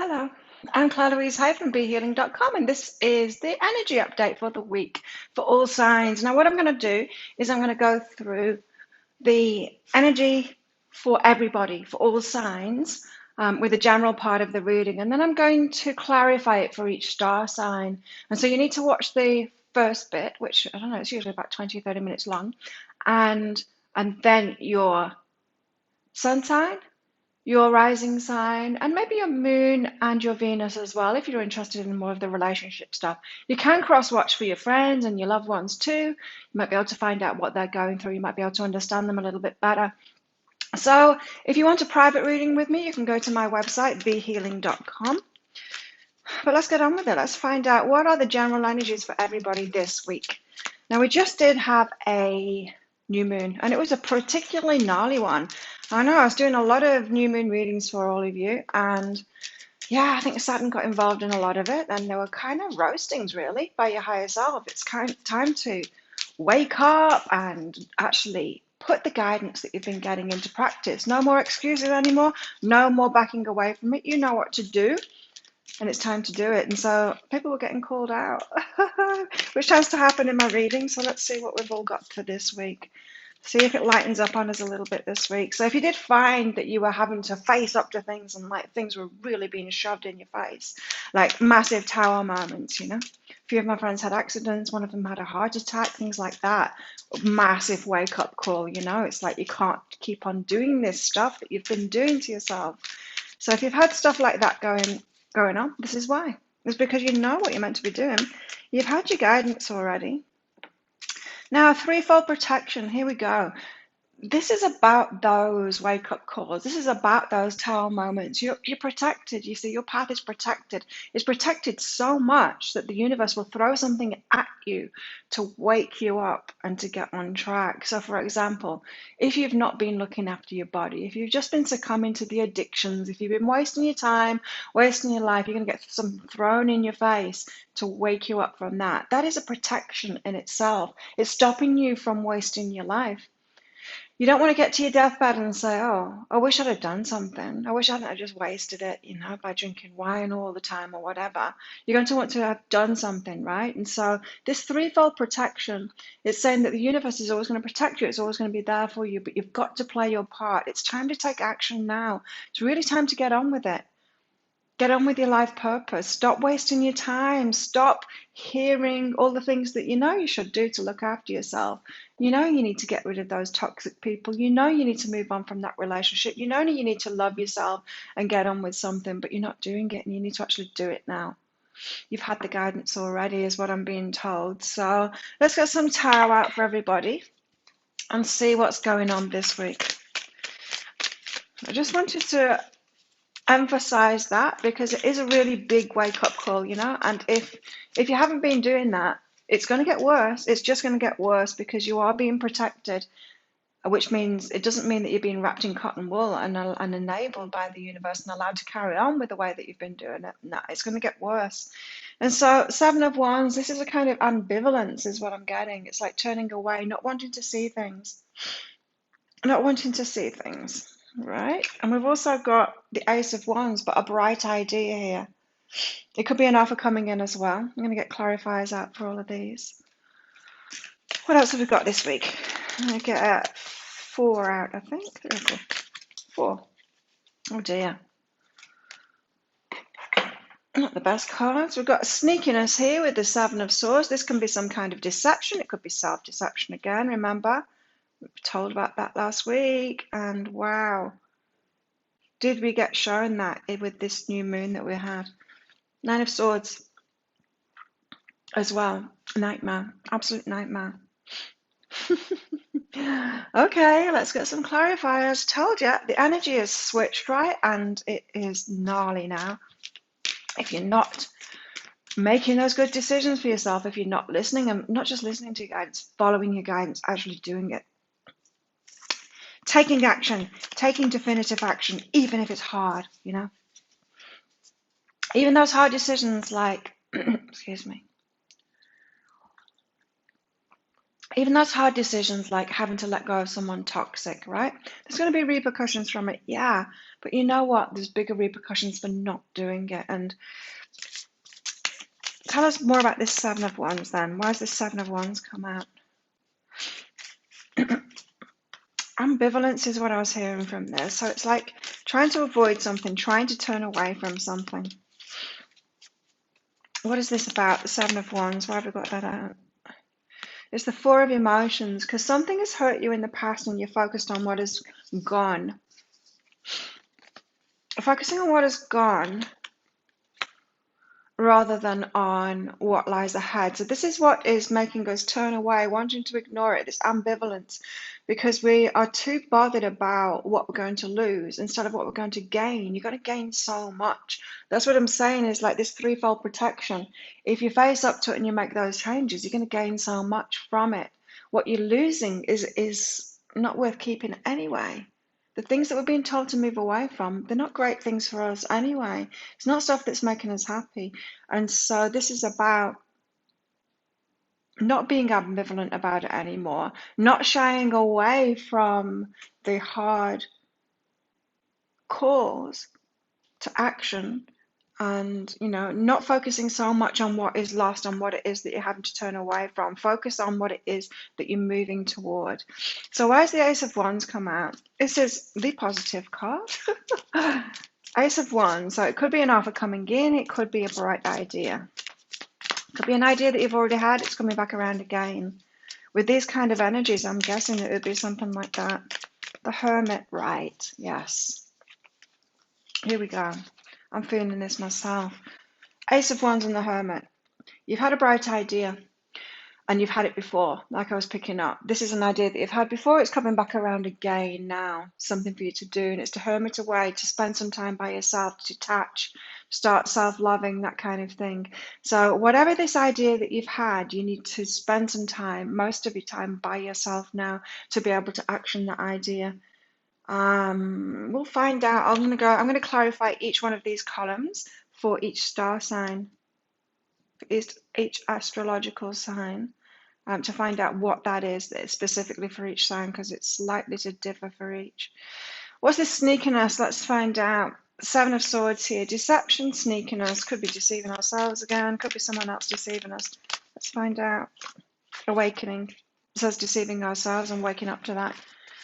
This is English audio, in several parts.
Hello, I'm Claire-Louise-BeHealing.com, and this is the energy update for the week for all signs. Now, what I'm going to do is I'm going to go through the energy for everybody, for all signs, with the general part of the reading, and then I'm going to clarify it for each star sign. And so you need to watch the first bit, which I don't know, it's usually about 20 or 30 minutes long, and then your sun sign, your rising sign, and maybe your moon and your Venus as well, if you're interested in more of the relationship stuff. You can cross watch for your friends and your loved ones too. You might be able to find out what they're going through. You might be able to understand them a little bit better. So if you want a private reading with me, you can go to my website, behealing.com. But let's get on with it. Let's find out what are the general energies for everybody this week. Now, we just did have a new moon, and it was a particularly gnarly one. I know I was doing a lot of new moon readings for all of you, and yeah, I think Saturn got involved in a lot of it, and there were kind of roastings really by your higher self. It's kind of time to wake up and actually put the guidance that you've been getting into practice. No more excuses anymore, no more backing away from it. You know what to do, and it's time to do it. And so people were getting called out, which tends to happen in my reading. So let's see what we've all got for this week. See if it lightens up on us a little bit this week. So if you did find that you were having to face up to things and like things were really being shoved in your face, like massive tower moments, a few of my friends had accidents, one of them had a heart attack, things like that. Massive wake up call, it's like you can't keep on doing this stuff that you've been doing to yourself. So if you've had stuff like that going on, this is why. It's because you know what you're meant to be doing. You've had your guidance already. Now, threefold protection, here we go. This is about those wake-up calls. This is about those tower moments. You're protected. You see, your path is protected. It's protected so much that the universe will throw something at you to wake you up and to get on track. So, for example, if you've not been looking after your body, if you've just been succumbing to the addictions, if you've been wasting your time, wasting your life, you're going to get something thrown in your face to wake you up from that. That is a protection in itself. It's stopping you from wasting your life. You don't want to get to your deathbed and say, oh, I wish I'd have done something. I wish I hadn't just wasted it, by drinking wine all the time or whatever. You're going to want to have done something, right? And so this threefold protection is saying that the universe is always going to protect you. It's always going to be there for you, but you've got to play your part. It's time to take action now. It's really time to get on with it. Get on with your life purpose. Stop wasting your time. Stop hearing all the things that you should do to look after yourself. You need to get rid of those toxic people. You need to move on from that relationship. You need to love yourself and get on with something, but you're not doing it, and you need to actually do it now. You've had the guidance already, is what I'm being told. So let's get some tarot out for everybody and see what's going on this week. I just wanted to emphasize that because it is a really big wake-up call, and if you haven't been doing that, it's going to get worse. It's just going to get worse because you are being protected, which means it doesn't mean that you're being wrapped in cotton wool and enabled by the universe and allowed to carry on with the way that you've been doing it. No, it's going to get worse. And so Seven of Wands, this is a kind of ambivalence is what I'm getting. It's like turning away, not wanting to see things. Right, and we've also got the Ace of Wands, but a bright idea here. It could be an offer coming in as well. I'm going to get clarifiers out for all of these. What else have we got this week? I'm going to get 4 out, I think. 4. Oh dear. Not the best cards. We've got sneakiness here with the Seven of Swords. This can be some kind of deception. It could be self-deception again, remember? We were told about that last week, and wow, did we get shown that with this new moon that we had? 9 of Swords as well. Nightmare. Absolute nightmare. Okay, let's get some clarifiers. Told you, the energy is switched, right? And it is gnarly now. If you're not making those good decisions for yourself, if you're not listening, and not just listening to your guidance, following your guidance, actually doing it. Taking action, taking definitive action, even if it's hard, Even those hard decisions like, excuse me, Even those hard decisions like having to let go of someone toxic, right? There's going to be repercussions from it, yeah. But you know what? There's bigger repercussions for not doing it. And tell us more about this Seven of Wands then. Why does this Seven of Wands come out? Ambivalence is what I was hearing from this. So it's like trying to avoid something, trying to turn away from something. What is this about? The Seven of Wands. Why have we got that out? It's the Four of Emotions, because something has hurt you in the past and you're focused on what is gone. Focusing on what is gone rather than on what lies ahead. So this is what is making us turn away, wanting to ignore it, this ambivalence, because we are too bothered about what we're going to lose instead of what we're going to gain. You're going to gain so much. That's what I'm saying, is like this threefold protection. If you face up to it and you make those changes, you're going to gain so much from it. What you're losing is not worth keeping anyway. The things that we're being told to move away from, they're not great things for us anyway. It's not stuff that's making us happy. And so this is about not being ambivalent about it anymore, not shying away from the hard calls to action, and not focusing so much on what is lost, on what it is that you're having to turn away from. Focus on what it is that you're moving toward. So why does the Ace of Wands come out? This is the positive card. Ace of Wands. So it could be an offer coming in, it could be a bright idea, it could be an idea that you've already had, it's coming back around again. With these kind of energies, I'm guessing it would be something like that. The Hermit, right? Yes. Here we go. I'm feeling this myself. Ace of Wands and the Hermit. You've had a bright idea and you've had it before, like I was picking up. This is an idea that you've had before. It's coming back around again now. Something for you to do, and it's to hermit away, to spend some time by yourself, to detach, start self-loving, that kind of thing. So whatever this idea that you've had, you need to spend some time, most of your time, by yourself now to be able to action that idea. We'll find out. I'm going to clarify each one of these columns for each star sign, for each astrological sign, to find out what that is specifically for each sign, because it's likely to differ for each. What's this sneakiness? Let's find out. Seven of Swords here. Deception, sneakiness. Could be deceiving ourselves again. Could be someone else deceiving us. Let's find out. Awakening. It says deceiving ourselves and waking up to that.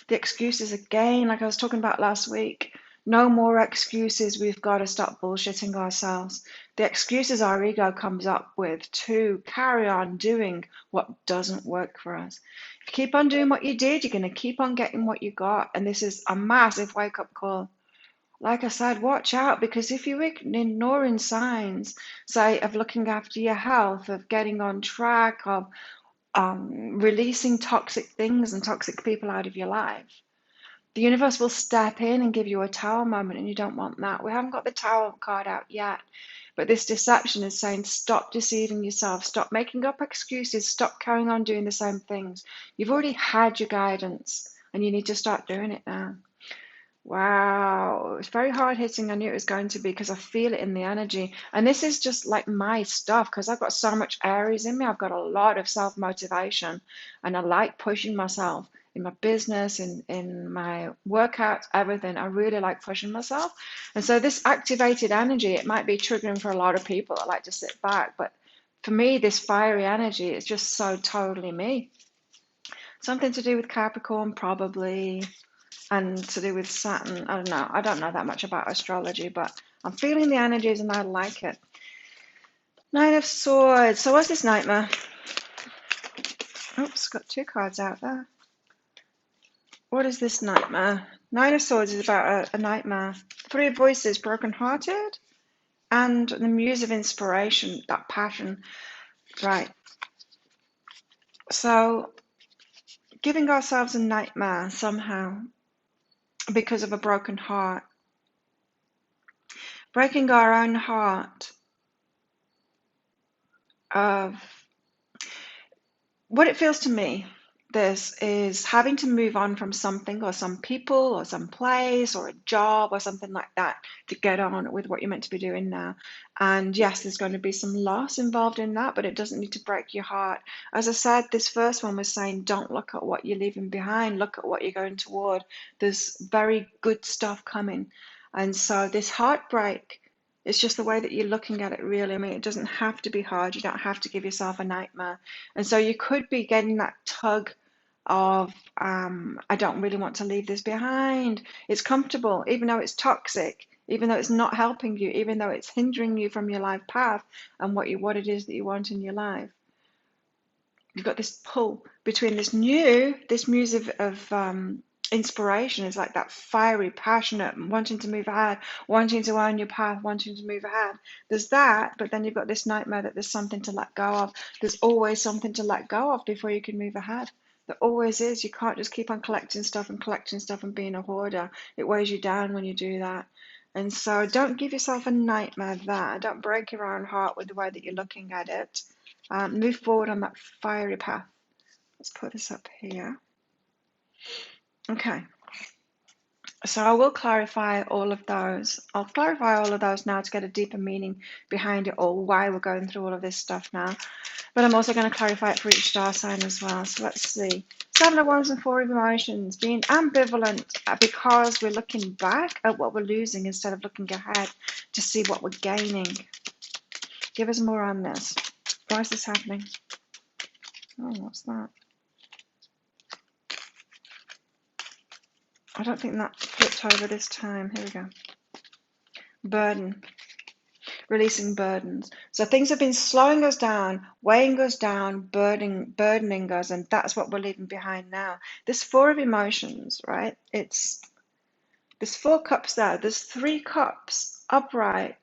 The excuses again, like I was talking about last week. No more excuses. We've got to stop bullshitting ourselves. The excuses our ego comes up with to carry on doing what doesn't work for us. If you keep on doing what you did, you're going to keep on getting what you got. And this is a massive wake-up call. Like I said, watch out, because if you're ignoring signs, say, of looking after your health, of getting on track, of releasing toxic things and toxic people out of your life, the universe will step in and give you a tower moment, and you don't want that. We haven't got the tower card out yet, but this deception is saying stop deceiving yourself, stop making up excuses, stop carrying on doing the same things. You've already had your guidance and you need to start doing it now. Wow, it's very hard hitting. I knew it was going to be, because I feel it in the energy. And this is just like my stuff, because I've got so much Aries in me. I've got a lot of self-motivation, and I like pushing myself in my business, in my workouts, everything. I really like pushing myself. And so this activated energy, it might be triggering for a lot of people that like to sit back. But for me, this fiery energy is just so totally me. Something to do with Capricorn, probably, and to do with Saturn. I don't know. I don't know that much about astrology, but I'm feeling the energies and I like it. Nine of Swords. So what's this nightmare? Oops, got two cards out there. What is this nightmare? Nine of Swords is about a nightmare. Three of Voices, broken-hearted, and the Muse of Inspiration, that passion. Right. So giving ourselves a nightmare somehow because of a broken heart. Breaking our own heart of what it feels to me. this is having to move on from something or some people or some place or a job or something like that to get on with what you're meant to be doing now. And yes, there's going to be some loss involved in that, but it doesn't need to break your heart. As I said, this first one was saying, don't look at what you're leaving behind, look at what you're going toward. There's very good stuff coming. And so this heartbreak, it's just the way that you're looking at it, really. I mean, it doesn't have to be hard. You don't have to give yourself a nightmare. And so you could be getting that tug of I don't really want to leave this behind. It's comfortable, even though it's toxic, even though it's not helping you, even though it's hindering you from your life path and what it is that you want in your life. You've got this pull between this muse of inspiration is like that fiery, passionate, wanting to move ahead, wanting to own your path, wanting to move ahead. There's that, but then you've got this nightmare that there's something to let go of. There's always something to let go of before you can move ahead. There always is. You can't just keep on collecting stuff and being a hoarder. It weighs you down when you do that. And so don't give yourself a nightmare there. Don't break your own heart with the way that you're looking at it. Move forward on that fiery path. Let's put this up here. Okay. So I will clarify all of those. I'll clarify all of those now to get a deeper meaning behind it all, why we're going through all of this stuff now. But I'm also going to clarify it for each star sign as well. So let's see. Seven of Wands and Four of Emotions. Being ambivalent because we're looking back at what we're losing instead of looking ahead to see what we're gaining. Give us more on this. Why is this happening? Oh, what's that? I don't think that flipped over this time. Here we go. Burden. Releasing burdens. So things have been slowing us down, weighing us down, burdening us, and that's what we're leaving behind now. This Four of Emotions, right? There's 4 cups there. There's 3 cups upright,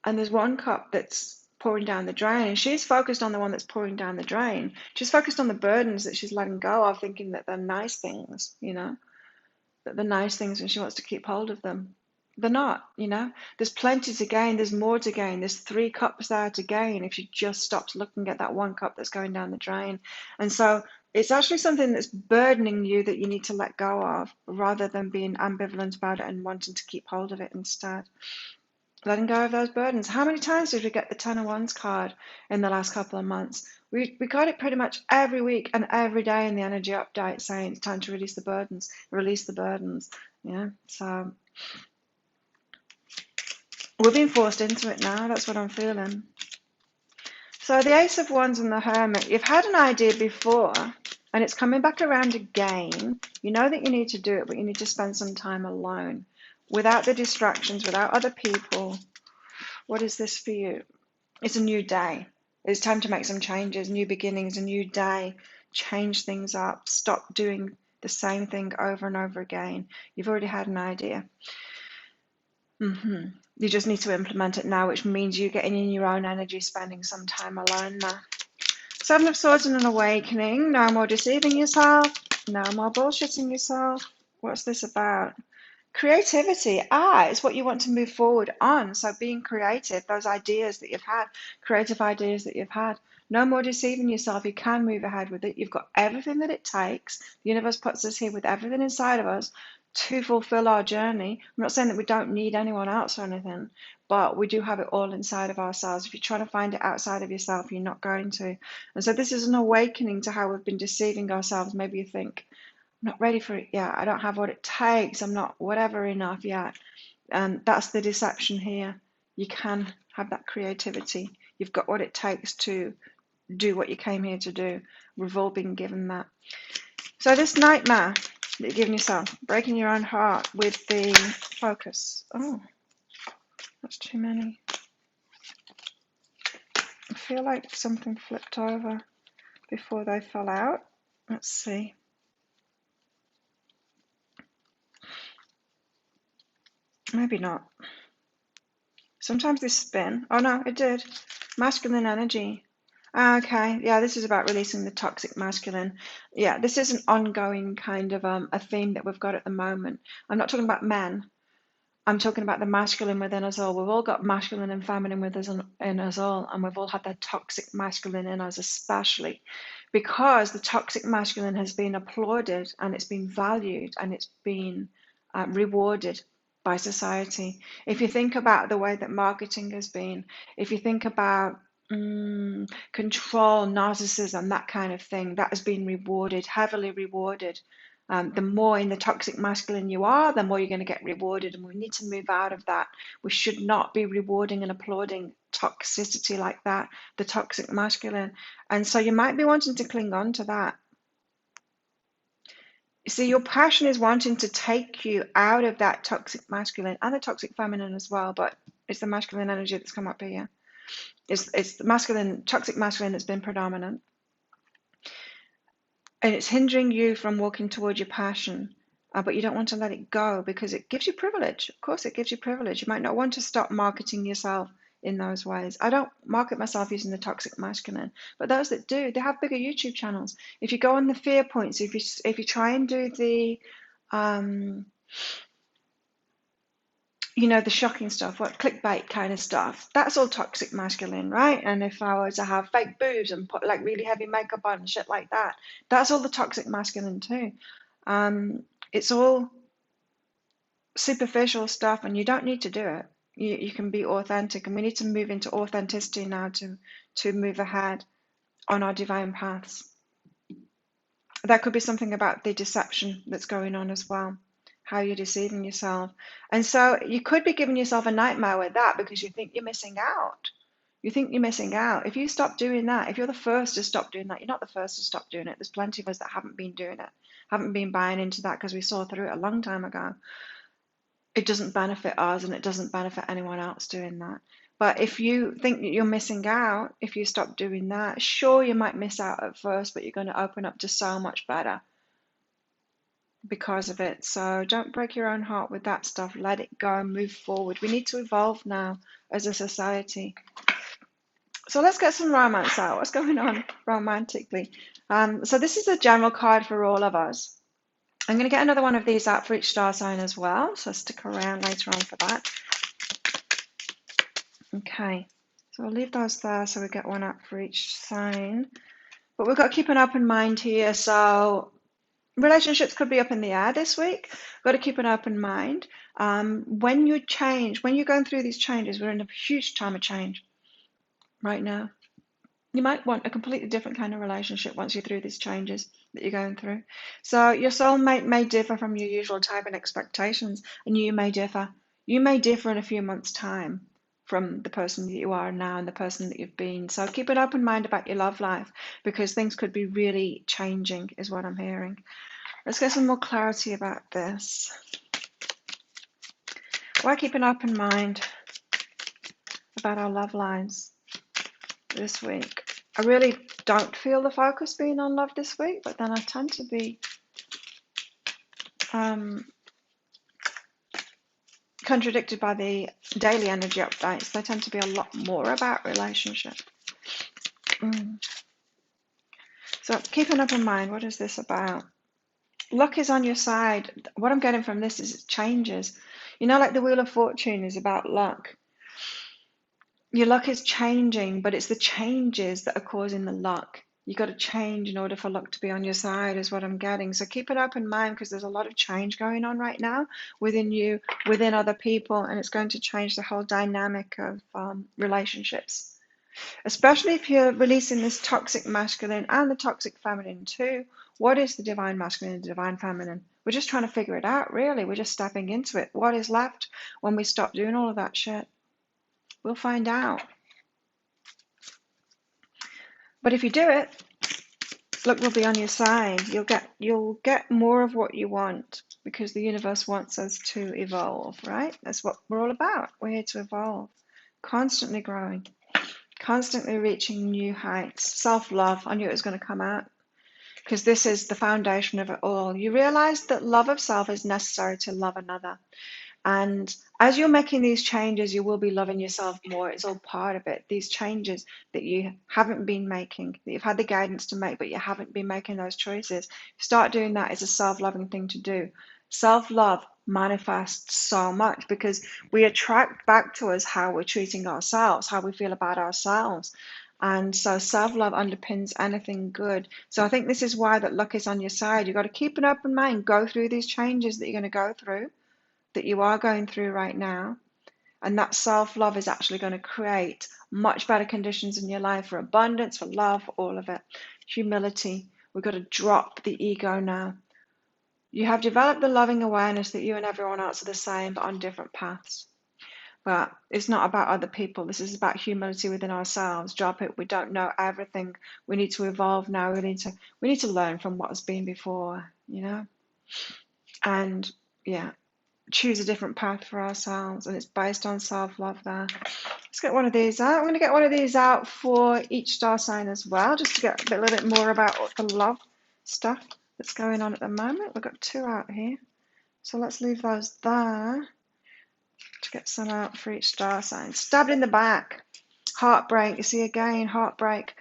and there's 1 cup that's pouring down the drain. And she's focused on the one that's pouring down the drain. She's focused on the burdens that she's letting go of, thinking that they're nice things, that they're nice things and she wants to keep hold of them. They're not, There's plenty to gain. There's more to gain. There's 3 cups there to gain if she just stops looking at that 1 cup that's going down the drain. And so it's actually something that's burdening you that you need to let go of rather than being ambivalent about it and wanting to keep hold of it instead. Letting go of those burdens. How many times did we get the Ten of Wands card in the last couple of months? We got it pretty much every week and every day in the energy update saying it's time to release the burdens. Yeah, so we're being forced into it now. That's what I'm feeling. So the Ace of Wands and the Hermit, you've had an idea before and it's coming back around again. You know that you need to do it, but you need to spend some time alone without the distractions, without other people. What is this for you? It's a new day. It's time to make some changes, new beginnings, a new day. Change things up. Stop doing the same thing over and over again. You've already had an idea. You just need to implement it now, which means you getting in your own energy, spending some time alone now. Seven of Swords and an awakening. No more deceiving yourself. No more bullshitting yourself. What's this about? Creativity. It's what you want to move forward on. So being creative, those ideas that you've had, creative ideas that you've had. No more deceiving yourself. You can move ahead with it. You've got everything that it takes. The universe puts us here with everything inside of us to fulfill our journey. I'm not saying that we don't need anyone else or anything, but we do have it all inside of ourselves. If you're trying to find it outside of yourself, you're not going to. And so this is an awakening to how we've been deceiving ourselves. Maybe you think, I'm not ready for it yet. I don't have what it takes. I'm not whatever enough yet. And that's the deception here. You can have that creativity. You've got what it takes to do what you came here to do. We've all been given that. So this nightmare that you're giving yourself, breaking your own heart with the focus. Oh, that's too many. I feel like something flipped over before they fell out. Let's see. Maybe not. Sometimes they spin. Oh no, it did. Masculine energy. Okay, yeah, this is about releasing the toxic masculine. Yeah, this is an ongoing kind of a theme that we've got at the moment. I'm not talking about men. I'm talking about the masculine within us all. We've all got masculine and feminine with us in us all, and we've all had that toxic masculine in us, especially because the toxic masculine has been applauded and it's been valued and it's been rewarded by society. If you think about the way that marketing has been, if you think about control, narcissism, that kind of thing, that has been rewarded, heavily rewarded. The more in the toxic masculine you are, the more you're going to get rewarded. And we need to move out of that. We should not be rewarding and applauding toxicity like that, the toxic masculine. And so you might be wanting to cling on to that. See, your passion is wanting to take you out of that toxic masculine and the toxic feminine as well, but it's the masculine energy that's come up here. It's the masculine, toxic masculine that's been predominant. And it's hindering you from walking towards your passion, but you don't want to let it go because it gives you privilege. Of course, it gives you privilege. You might not want to stop marketing yourself in those ways. I don't market myself using the toxic masculine, but those that do, they have bigger YouTube channels. If you go on the fear points, if you try and do the the shocking stuff, what clickbait kind of stuff, that's all toxic masculine, right? And if I were to have fake boobs and put like really heavy makeup on and shit like that, that's all the toxic masculine too. It's all superficial stuff and you don't need to do it. You can be authentic, and we need to move into authenticity now to move ahead on our divine paths. That could be something about the deception that's going on as well, how you're deceiving yourself. And so you could be giving yourself a nightmare with that because you think you're missing out. You think you're missing out. If you stop doing that, if you're the first to stop doing that, you're not the first to stop doing it. There's plenty of us that haven't been doing it, haven't been buying into that because we saw through it a long time ago. It doesn't benefit us and it doesn't benefit anyone else doing that. But if you think that you're missing out, if you stop doing that, sure, you might miss out at first, but you're going to open up to so much better because of it. So don't break your own heart with that stuff. Let it go and move forward. We need to evolve now as a society. So let's get some romance out. What's going on romantically? So this is a general card for all of us. I'm going to get another one of these out for each star sign as well. So stick around later on for that. Okay. So I'll leave those there so we get one out for each sign. But we've got to keep an open mind here. So relationships could be up in the air this week. Got to keep an open mind. When you change, when you're going through these changes, we're in a huge time of change right now. You might want a completely different kind of relationship once you're through these changes that you're going through. So your soulmate may differ from your usual type and expectations, and you may differ. You may differ in a few months' time from the person that you are now and the person that you've been. So keep an open mind about your love life because things could be really changing, is what I'm hearing. Let's get some more clarity about this. Why keep an open mind about our love lives this week? I really don't feel the focus being on love this week, but then I tend to be contradicted by the daily energy updates. They tend to be a lot more about relationship. So keep an open mind. What is this about? Luck is on your side. What I'm getting from this is it changes. You know, like the Wheel of Fortune is about luck. Your luck is changing, but it's the changes that are causing the luck. You got to change in order for luck to be on your side, is what I'm getting. So keep an open mind because there's a lot of change going on right now within you, within other people, and it's going to change the whole dynamic of relationships. Especially if you're releasing this toxic masculine and the toxic feminine too. What is the divine masculine and the divine feminine? We're just trying to figure it out, really. We're just stepping into it. What is left when we stop doing all of that shit? We'll find out. But if you do it, luck will be on your side. You'll get more of what you want because the universe wants us to evolve, right? That's what we're all about. We're here to evolve, constantly growing, constantly reaching new heights. Self-love, I knew it was going to come out because this is the foundation of it all. You realize that love of self is necessary to love another. And as you're making these changes, you will be loving yourself more. It's all part of it. These changes that you haven't been making, that you've had the guidance to make, but you haven't been making those choices. Start doing that. It's a self-loving thing to do. Self-love manifests so much because we attract back to us how we're treating ourselves, how we feel about ourselves. And so self-love underpins anything good. So I think this is why that luck is on your side. You've got to keep an open mind, go through these changes that you're going to go through, that you are going through right now. And that self-love is actually going to create much better conditions in your life for abundance, for love, for all of it. Humility. We've got to drop the ego now. You have developed the loving awareness that you and everyone else are the same, but on different paths. But it's not about other people. This is about humility within ourselves. Drop it. We don't know everything. We need to evolve now. We need to learn from what has been before, you know? And yeah, choose a different path for ourselves, and it's based on self-love there. Let's get one of these out. I'm going to get one of these out for each star sign as well, just to get a little bit more about what the love stuff that's going on at the moment. We've got two out here, so let's leave those there to get some out for each star sign. Stabbed in the back, heartbreak. You see again, heartbreak.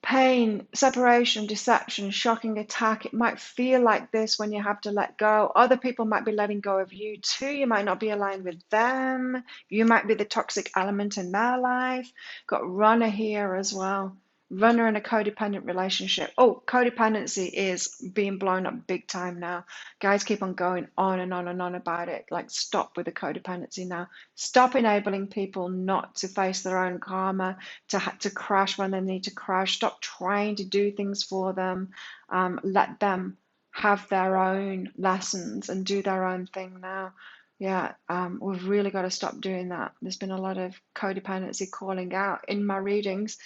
Pain, separation, deception, shocking attack. It might feel like this when you have to let go. Other people might be letting go of you too. You might not be aligned with them. You might be the toxic element in their life. Got runner here as well. Runner in a codependent relationship. Oh, codependency is being blown up big time now. Guys keep on going on and on and on about it. Like, stop with the codependency now. Stop enabling people not to face their own karma, to crash when they need to crash. Stop trying to do things for them. Let them have their own lessons and do their own thing now. Yeah, we've really got to stop doing that. There's been a lot of codependency calling out in my readings,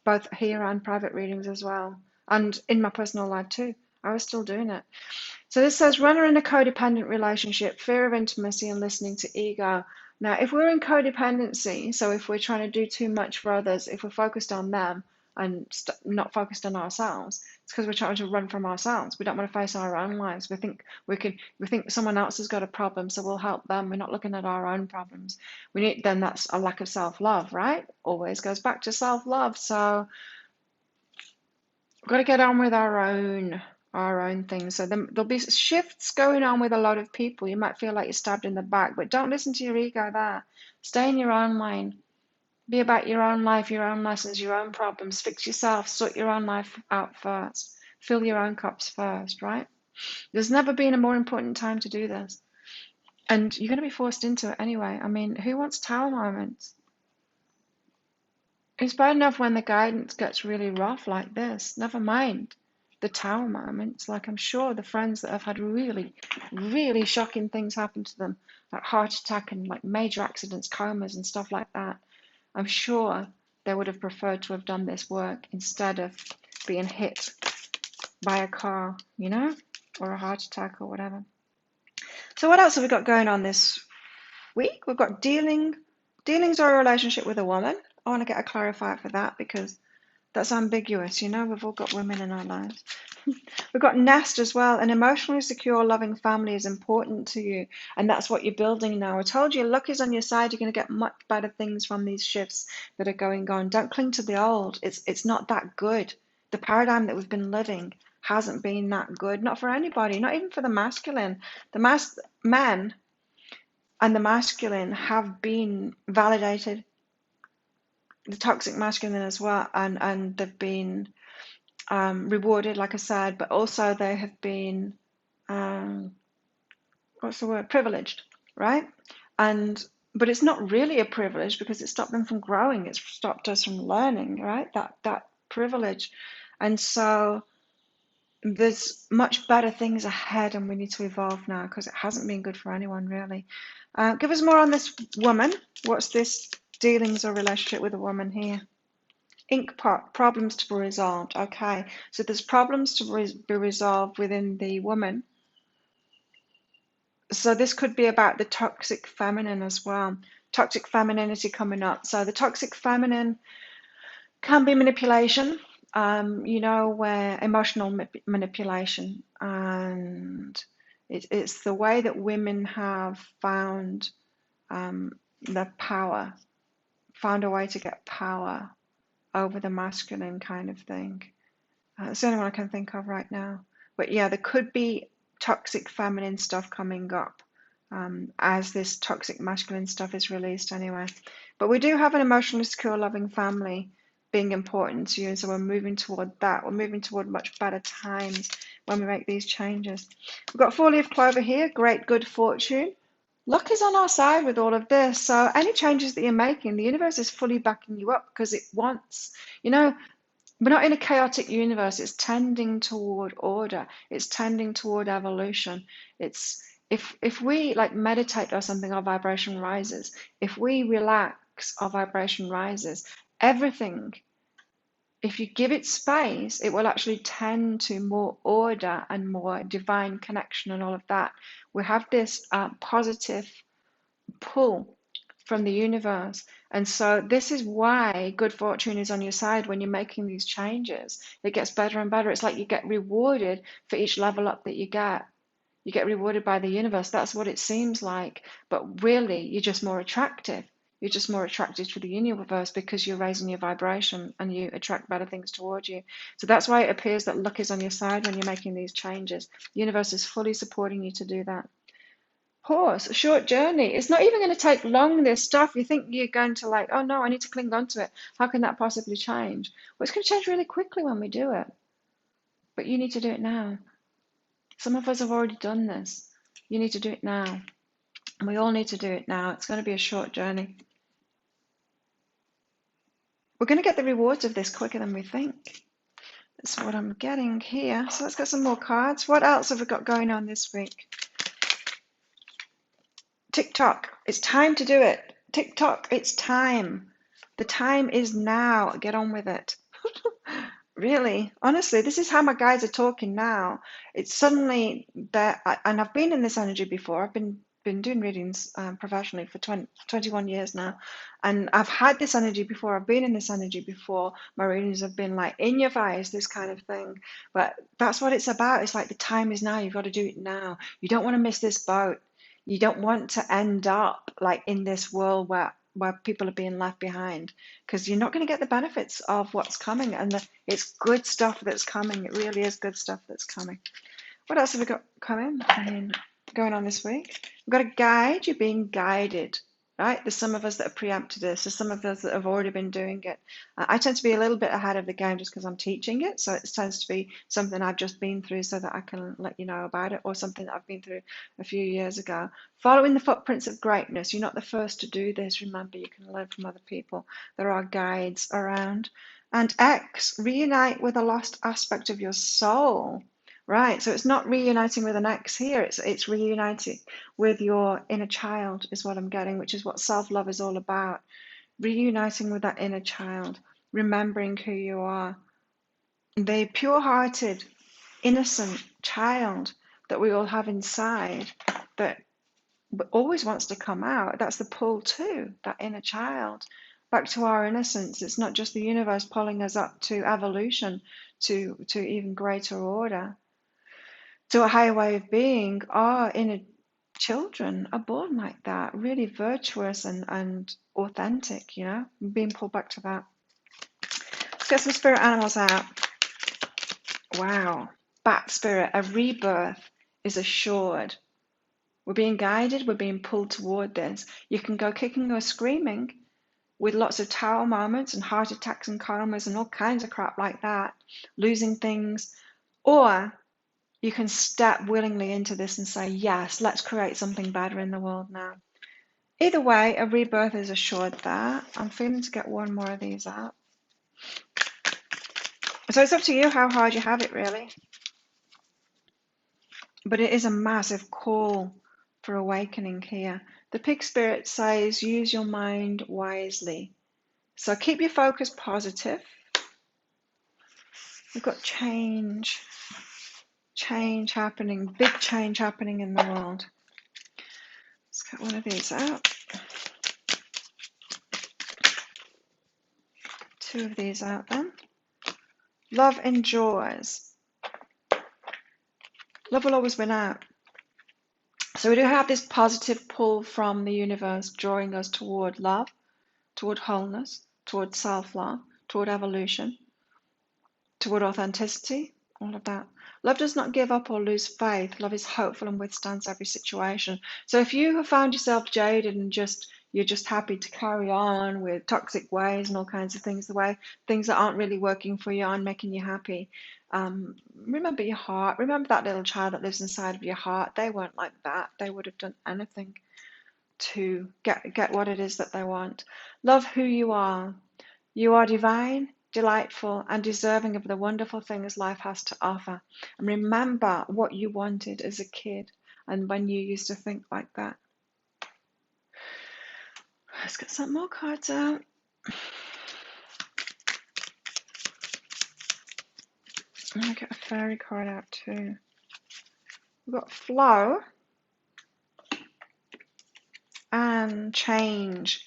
both here and private readings as well, and in my personal life too. I was still doing it. So this says, runner in a codependent relationship, fear of intimacy and listening to ego. Now, if we're in codependency, so if we're trying to do too much for others, if we're focused on them and not focused on ourselves, it's because we're trying to run from ourselves. We don't want to face our own lives. We think someone else has got a problem, so we'll help them. We're not looking at our own problems. Then that's a lack of self-love, right? Always goes back to self-love. So we've got to get on with our own things. So there'll be shifts going on with a lot of people. You might feel like you're stabbed in the back, but don't listen to your ego there. Stay in your own lane. Be about your own life, your own lessons, your own problems. Fix yourself. Sort your own life out first. Fill your own cups first, right? There's never been a more important time to do this. And you're going to be forced into it anyway. I mean, who wants tower moments? It's bad enough when the guidance gets really rough like this. Never mind the tower moments. Like, I'm sure the friends that have had really, really shocking things happen to them, like heart attack and like major accidents, comas and stuff like that, I'm sure they would have preferred to have done this work instead of being hit by a car, you know, or a heart attack or whatever. So what else have we got going on this week? We've got dealings or a relationship with a woman. I want to get a clarifier for that because that's ambiguous, you know. We've all got women in our lives. We've got nest as well. An emotionally secure, loving family is important to you, and that's what you're building now. I told you, luck is on your side. You're going to get much better things from these shifts that are going on. Don't cling to the old. It's not that good. The paradigm that we've been living hasn't been that good, not for anybody, not even for the masculine. The men and the masculine have been validated, the toxic masculine as well, and they've been rewarded, like I said, but also they have been, privileged, right? But it's not really a privilege because it stopped them from growing. It's stopped us from learning, right? That privilege. And so there's much better things ahead, and we need to evolve now because it hasn't been good for anyone, really. Give us more on this woman. What's this dealings or relationship with a woman here? Ink pot, problems to be resolved. Okay, so there's problems to be resolved within the woman. So this could be about the toxic feminine as well. Toxic femininity coming up. So the toxic feminine can be manipulation, where emotional manipulation, and it's the way that women have found their power, found a way to get power over the masculine kind of thing. It's the only one I can think of right now. But yeah, there could be toxic feminine stuff coming up as this toxic masculine stuff is released anyway. But we do have an emotionally secure, loving family being important to you, and so we're moving toward that. We're moving toward much better times when we make these changes. We've got 4-leaf clover here, great good fortune. Luck is on our side with all of this. So any changes that you're making, the universe is fully backing you up because it wants, we're not in a chaotic universe. It's tending toward order. It's tending toward evolution. It's if we like meditate or something, our vibration rises. If we relax, our vibration rises. Everything, if you give it space, it will actually tend to more order and more divine connection and all of that. We have this positive pull from the universe. And so this is why good fortune is on your side when you're making these changes. It gets better and better. It's like you get rewarded for each level up that you get. You get rewarded by the universe. That's what it seems like. But really, you're just more attractive. You're just more attracted to the universe because you're raising your vibration and you attract better things towards you. So that's why it appears that luck is on your side when you're making these changes. The universe is fully supporting you to do that. Horse, a short journey. It's not even going to take long, this stuff. You think you're going to like, oh no, I need to cling on to it. How can that possibly change? Well, it's going to change really quickly when we do it. But you need to do it now. Some of us have already done this. You need to do it now. And we all need to do it now. It's going to be a short journey. We're going to get the rewards of this quicker than we think. That's what I'm getting here. So let's get some more cards. What else have we got going on this week? TikTok, it's time to do it. TikTok, it's time. The time is now. Get on with it. Really, honestly, this is how my guides are talking now. It's suddenly that, and I've been in this energy before. I've been doing readings professionally for 21 years now, and I've had this energy before. I've been in this energy before. My readings have been like in your face, this kind of thing. But that's what it's about. It's like the time is now. You've got to do it now. You don't want to miss this boat. You don't want to end up like in this world where people are being left behind, because you're not going to get the benefits of what's coming. And it's good stuff that's coming. It really is good stuff that's coming. What else have we got coming? Going on this week? We've got a guide. You're being guided, right? There's some of us that have preempted this. There's some of us that have already been doing it. I tend to be a little bit ahead of the game just because I'm teaching it. So it tends to be something I've just been through so that I can let you know about it, or something that I've been through a few years ago. Following the footprints of greatness. You're not the first to do this. Remember, you can learn from other people. There are guides around. And X, reunite with a lost aspect of your soul. Right, so it's not reuniting with an ex here, it's reuniting with your inner child is what I'm getting, which is what self-love is all about. Reuniting with that inner child, remembering who you are. The pure-hearted, innocent child that we all have inside that always wants to come out. That's the pull too, that inner child. Back to our innocence. It's not just the universe pulling us up to evolution, to even greater order, to a higher way of being. Our inner children are born like that, really virtuous and authentic, being pulled back to that. Let's get some spirit animals out. Wow. Bat spirit, a rebirth is assured. We're being guided, we're being pulled toward this. You can go kicking or screaming with lots of tower moments and heart attacks and comas and all kinds of crap like that, losing things, or you can step willingly into this and say, yes, let's create something better in the world now. Either way, a rebirth is assured there. I'm feeling to get one more of these out. So it's up to you how hard you have it, really. But it is a massive call for awakening here. The pig spirit says, use your mind wisely. So keep your focus positive. We've got change happening, big change happening in the world. Let's get one of these out. Two of these out then. Love endures. Love will always win out. So we do have this positive pull from the universe drawing us toward love, toward wholeness, toward self-love, toward evolution, toward authenticity, all of that. Love does not give up or lose faith. Love is hopeful and withstands every situation. So if you have found yourself jaded and you're just happy to carry on with toxic ways and all kinds of things, the way things that aren't really working for you, aren't making you happy, remember your heart. Remember that little child that lives inside of your heart. They weren't like that. They would have done anything to get what it is that they want. Love who you are. You are divine, delightful, and deserving of the wonderful things life has to offer. And remember what you wanted as a kid and when you used to think like that. Let's get some more cards out. I'm going to get a fairy card out too. We've got flow and change.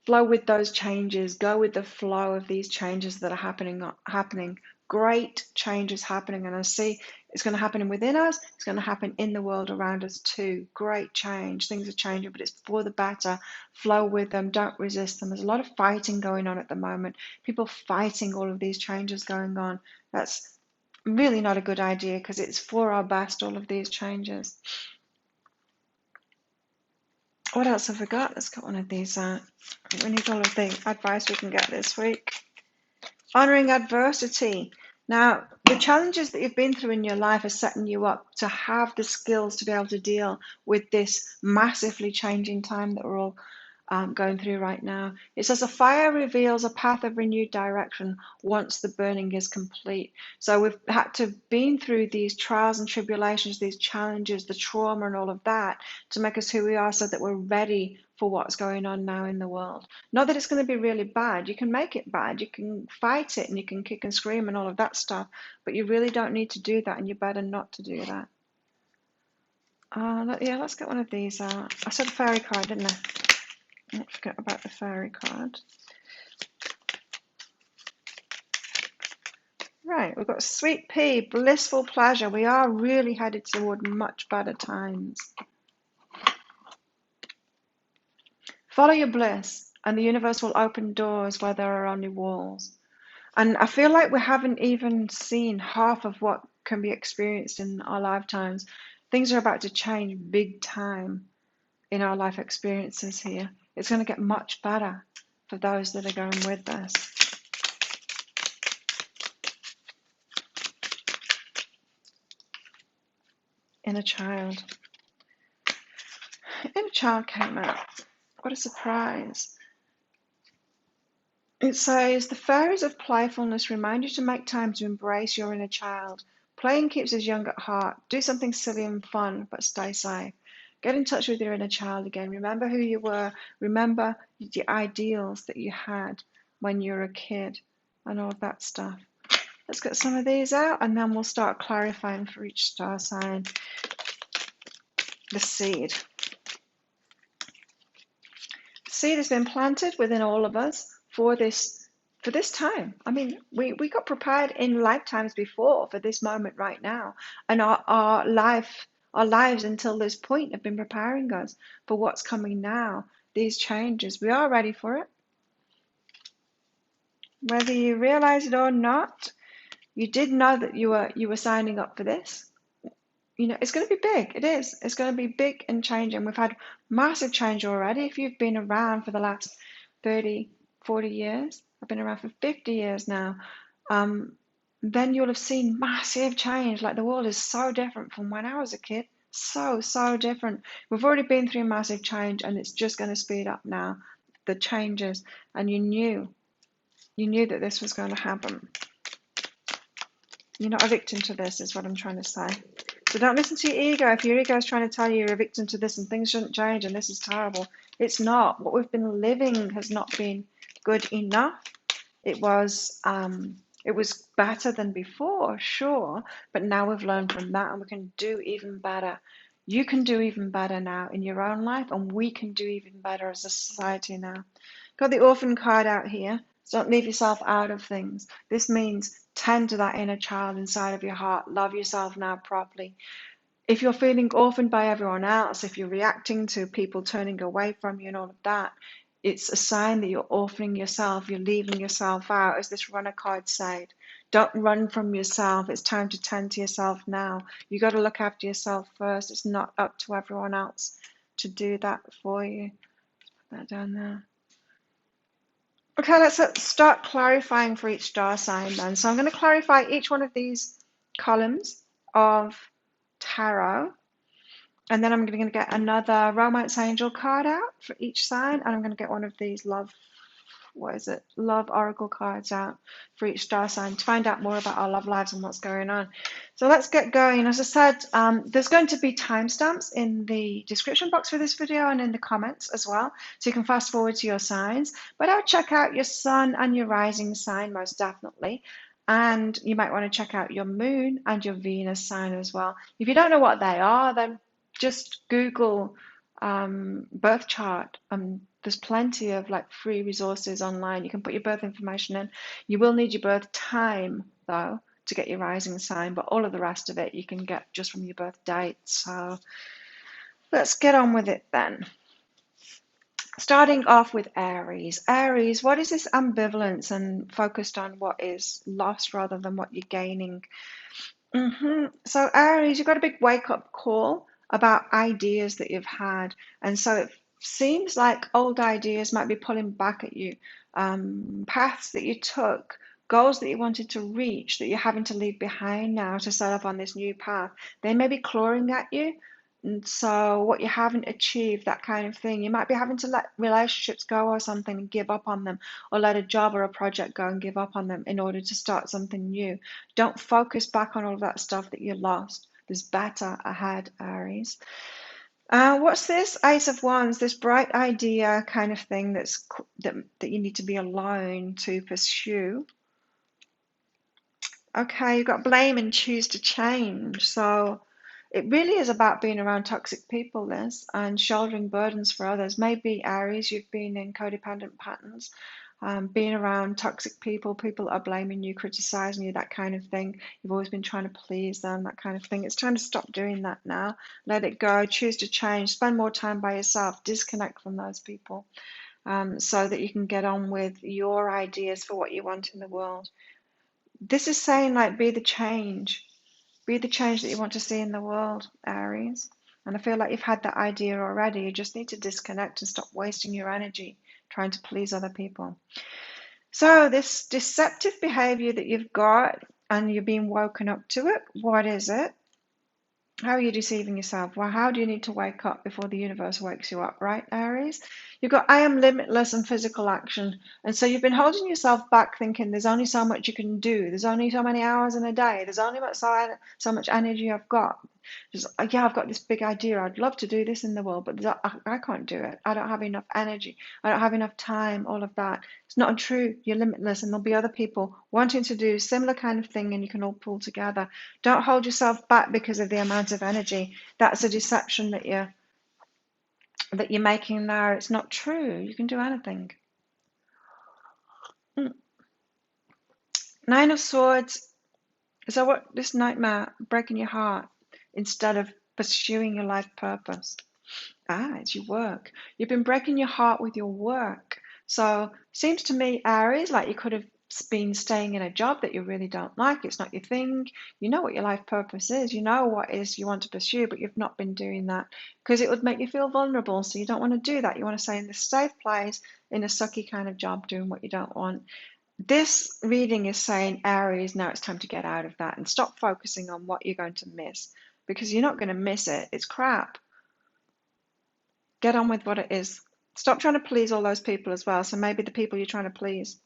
Flow with those changes. Go with the flow of these changes that are happening. Great changes happening, and I see it's going to happen within us. It's going to happen in the world around us too. Great change. Things are changing, but it's for the better. Flow with them. Don't resist them. There's a lot of fighting going on at the moment. People fighting all of these changes going on. That's really not a good idea because it's for our best, all of these changes. What else have we got? Let's get one of these out. We need all of the advice we can get this week. Honoring adversity. Now, the challenges that you've been through in your life are setting you up to have the skills to be able to deal with this massively changing time that we're all going through right now. It says a fire reveals a path of renewed direction once the burning is complete. So we've had to been through these trials and tribulations, these challenges, the trauma and all of that to make us who we are so that we're ready for what's going on now in the world. Not that it's going to be really bad. You can make it bad. You can fight it and you can kick and scream and all of that stuff, but you really don't need to do that, and you're better not to do that. Yeah, let's get one of these out. I said a fairy card, didn't I? Don't forget about the fairy card. Right, we've got sweet pea, blissful pleasure. We are really headed toward much better times. Follow your bliss, and the universe will open doors where there are only walls. And I feel like we haven't even seen half of what can be experienced in our lifetimes. Things are about to change big time in our life experiences here. It's going to get much better for those that are going with us. Inner child. Inner child came out. What a surprise. It says, the fairies of playfulness remind you to make time to embrace your inner child. Playing keeps us young at heart. Do something silly and fun, but stay safe. Get in touch with your inner child again. Remember who you were. Remember the ideals that you had when you were a kid and all that stuff. Let's get some of these out and then we'll start clarifying for each star sign. The seed. The seed has been planted within all of us for this time. I mean, we got prepared in lifetimes before for this moment right now. And our lives until this point have been preparing us for what's coming now. These changes. We are ready for it. Whether you realize it or not, you did know that you were signing up for this. You know, it's going to be big. It is. It's going to be big and changing. We've had massive change already. If you've been around for the last 30, 40 years, I've been around for 50 years now, then you'll have seen massive change. Like the world is so different from when I was a kid. So different. We've already been through massive change and it's just going to speed up now. The changes. And you knew that this was going to happen. You're not a victim to this, is what I'm trying to say. So don't listen to your ego. If your ego is trying to tell you you're a victim to this and things shouldn't change and this is terrible, it's not. What we've been living has not been good enough. It was better than before, sure, but now we've learned from that and we can do even better. You can do even better now in your own life, and we can do even better as a society now. Got the orphan card out here. So don't leave yourself out of things. This means tend to that inner child inside of your heart. Love yourself now properly. If you're feeling orphaned by everyone else, if you're reacting to people turning away from you and all of that, it's a sign that you're orphaning yourself. You're leaving yourself out, as this runner card said. Don't run from yourself. It's time to tend to yourself now. You got to look after yourself first. It's not up to everyone else to do that for you. Put that down there. Okay, let's start clarifying for each star sign then. So I'm going to clarify each one of these columns of tarot, and then I'm going to get another romance angel card out for each sign, and I'm going to get one of these love oracle cards out for each star sign to find out more about our love lives and what's going on. So let's get going. As I said, there's going to be timestamps in the description box for this video and in the comments as well, so you can fast forward to your signs. But I would check out your sun and your rising sign most definitely, and you might want to check out your moon and your Venus sign as well. If you don't know what they are, then just Google birth chart. There's plenty of like free resources online. You can put your birth information in. You will need your birth time though to get your rising sign, but all of the rest of it you can get just from your birth date. So let's get on with it then. Starting off with Aries. Aries, what is this ambivalence and focused on what is lost rather than what you're gaining? So Aries, you've got a big wake-up call about ideas that you've had, and so it seems like old ideas might be pulling back at you. Paths that you took, goals that you wanted to reach that you're having to leave behind now to set up on this new path, they may be clawing at you. And so what you haven't achieved, that kind of thing, you might be having to let relationships go or something and give up on them, or let a job or a project go and give up on them in order to start something new. Don't focus back on all of that stuff that you lost. There's better ahead, Aries. What's this? Ace of Wands, this bright idea kind of thing that you need to be alone to pursue. Okay, you've got blame and choose to change. So it really is about being around toxic people, this, and shouldering burdens for others. Maybe Aries, you've been in codependent patterns, being around toxic people, people are blaming you, criticizing you, that kind of thing. You've always been trying to please them, that kind of thing. It's time to stop doing that now. Let it go. Choose to change. Spend more time by yourself. Disconnect from those people, so that you can get on with your ideas for what you want in the world. This is saying, like, be the change. Be the change that you want to see in the world, Aries. And I feel like you've had that idea already. You just need to disconnect and stop wasting your energy trying to please other people. So this deceptive behavior that you've got and you're being woken up to it, what is it? How are you deceiving yourself? Well, how do you need to wake up before the universe wakes you up, right, Aries? You've got I am limitless and physical action. And so you've been holding yourself back thinking there's only so much you can do. There's only so many hours in a day. There's only so much energy I've got. Just, yeah, I've got this big idea. I'd love to do this in the world, but I can't do it. I don't have enough energy. I don't have enough time, all of that. It's not true. You're limitless, and there'll be other people wanting to do similar kind of thing, and you can all pull together. Don't hold yourself back because of the amount of energy. That's a deception that you're making now. It's not true. You can do anything. Nine of Swords. So what? This nightmare breaking your heart instead of pursuing your life purpose. It's your work. You've been breaking your heart with your work. So seems to me, Aries, like you could have been staying in a job that you really don't like. It's not your thing. You know what your life purpose is. You know what it is you want to pursue, but you've not been doing that because it would make you feel vulnerable. So you don't want to do that. You want to stay in this safe place, in a sucky kind of job, doing what you don't want. This reading is saying, Aries, now it's time to get out of that and stop focusing on what you're going to miss, because you're not going to miss it. It's crap. Get on with what it is. Stop trying to please all those people as well. So maybe the people you're trying to please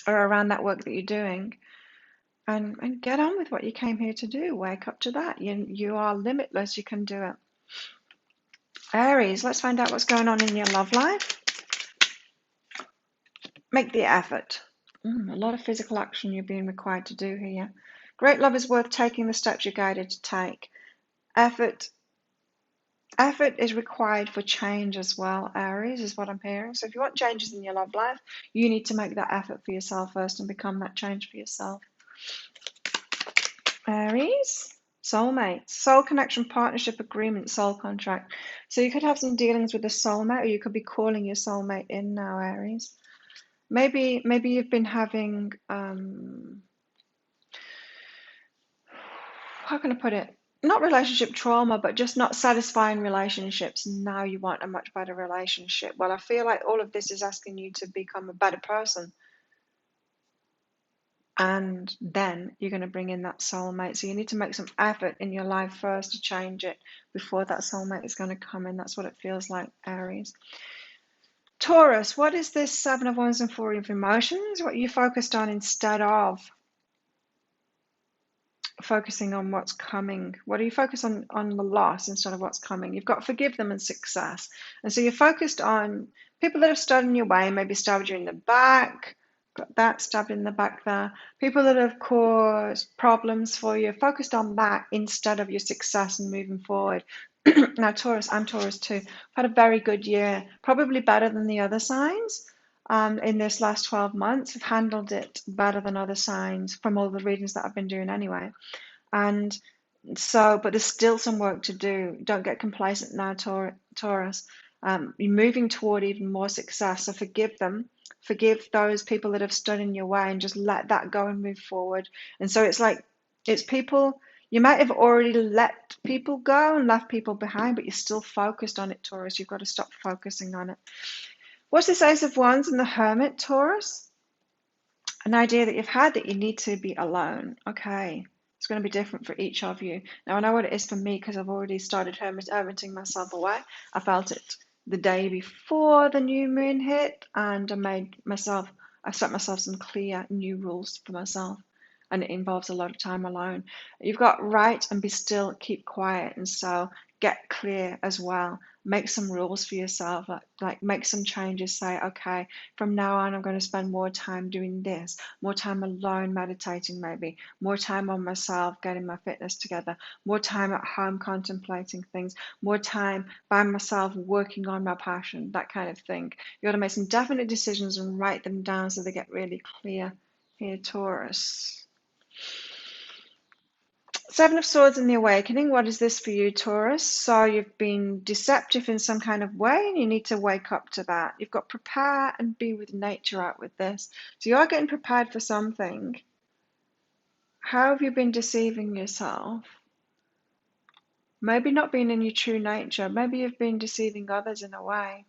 are around that work that you're doing, and get on with what you came here to do. Wake up to that. You are limitless. You can do it. Aries, let's find out what's going on in your love life. Make the effort. A lot of physical action you're being required to do here. Great love is worth taking the steps you're guided to take. Effort is required for change as well, Aries, is what I'm hearing. So if you want changes in your love life, you need to make that effort for yourself first and become that change for yourself. Aries, soulmates, soul connection, partnership, agreement, soul contract. So you could have some dealings with a soulmate, or you could be calling your soulmate in now, Aries. Maybe you've been having how can I put it? Not relationship trauma, but just not satisfying relationships. Now you want a much better relationship. Well, I feel like all of this is asking you to become a better person. And then you're going to bring in that soulmate. So you need to make some effort in your life first to change it before that soulmate is going to come in. That's what it feels like, Aries. Taurus, what is this Seven of Wands and Four of Emotions? What are you focused on instead of focusing on what's coming? What are you focused on the loss instead of what's coming? You've got forgive them and success. And so you're focused on people that have stood in your way, maybe stabbed you in the back. Got that stabbed in the back there. People that have caused problems for you. Focused on that instead of your success and moving forward. Now, Taurus, I'm Taurus too. I've had a very good year, probably better than the other signs. In this last 12 months, I've handled it better than other signs from all the readings that I've been doing anyway. And so, but there's still some work to do. Don't get complacent now, Taurus. You're moving toward even more success. So forgive them. Forgive those people that have stood in your way and just let that go and move forward. And so it's like, it's people, you might have already let people go and left people behind, but you're still focused on it, Taurus. You've got to stop focusing on it. What's this Ace of Wands and the Hermit, Taurus? An idea that you've had that you need to be alone. Okay. It's going to be different for each of you. Now, I know what it is for me because I've already started hermiting myself away. I felt it the day before the new moon hit, and I set myself some clear new rules for myself, and it involves a lot of time alone. You've got write and be still, keep quiet, and so get clear as well. Make some rules for yourself, like make some changes. Say, okay, from now on, I'm going to spend more time doing this, more time alone meditating, maybe more time on myself, getting my fitness together, more time at home contemplating things, more time by myself working on my passion, that kind of thing. You got to make some definite decisions and write them down so they get really clear here, Taurus. Seven of Swords in the Awakening. What is this for you, Taurus? So you've been deceptive in some kind of way, and you need to wake up to that. You've got prepare and be with nature out with this. So you are getting prepared for something. How have you been deceiving yourself? Maybe not being in your true nature. Maybe you've been deceiving others in a way,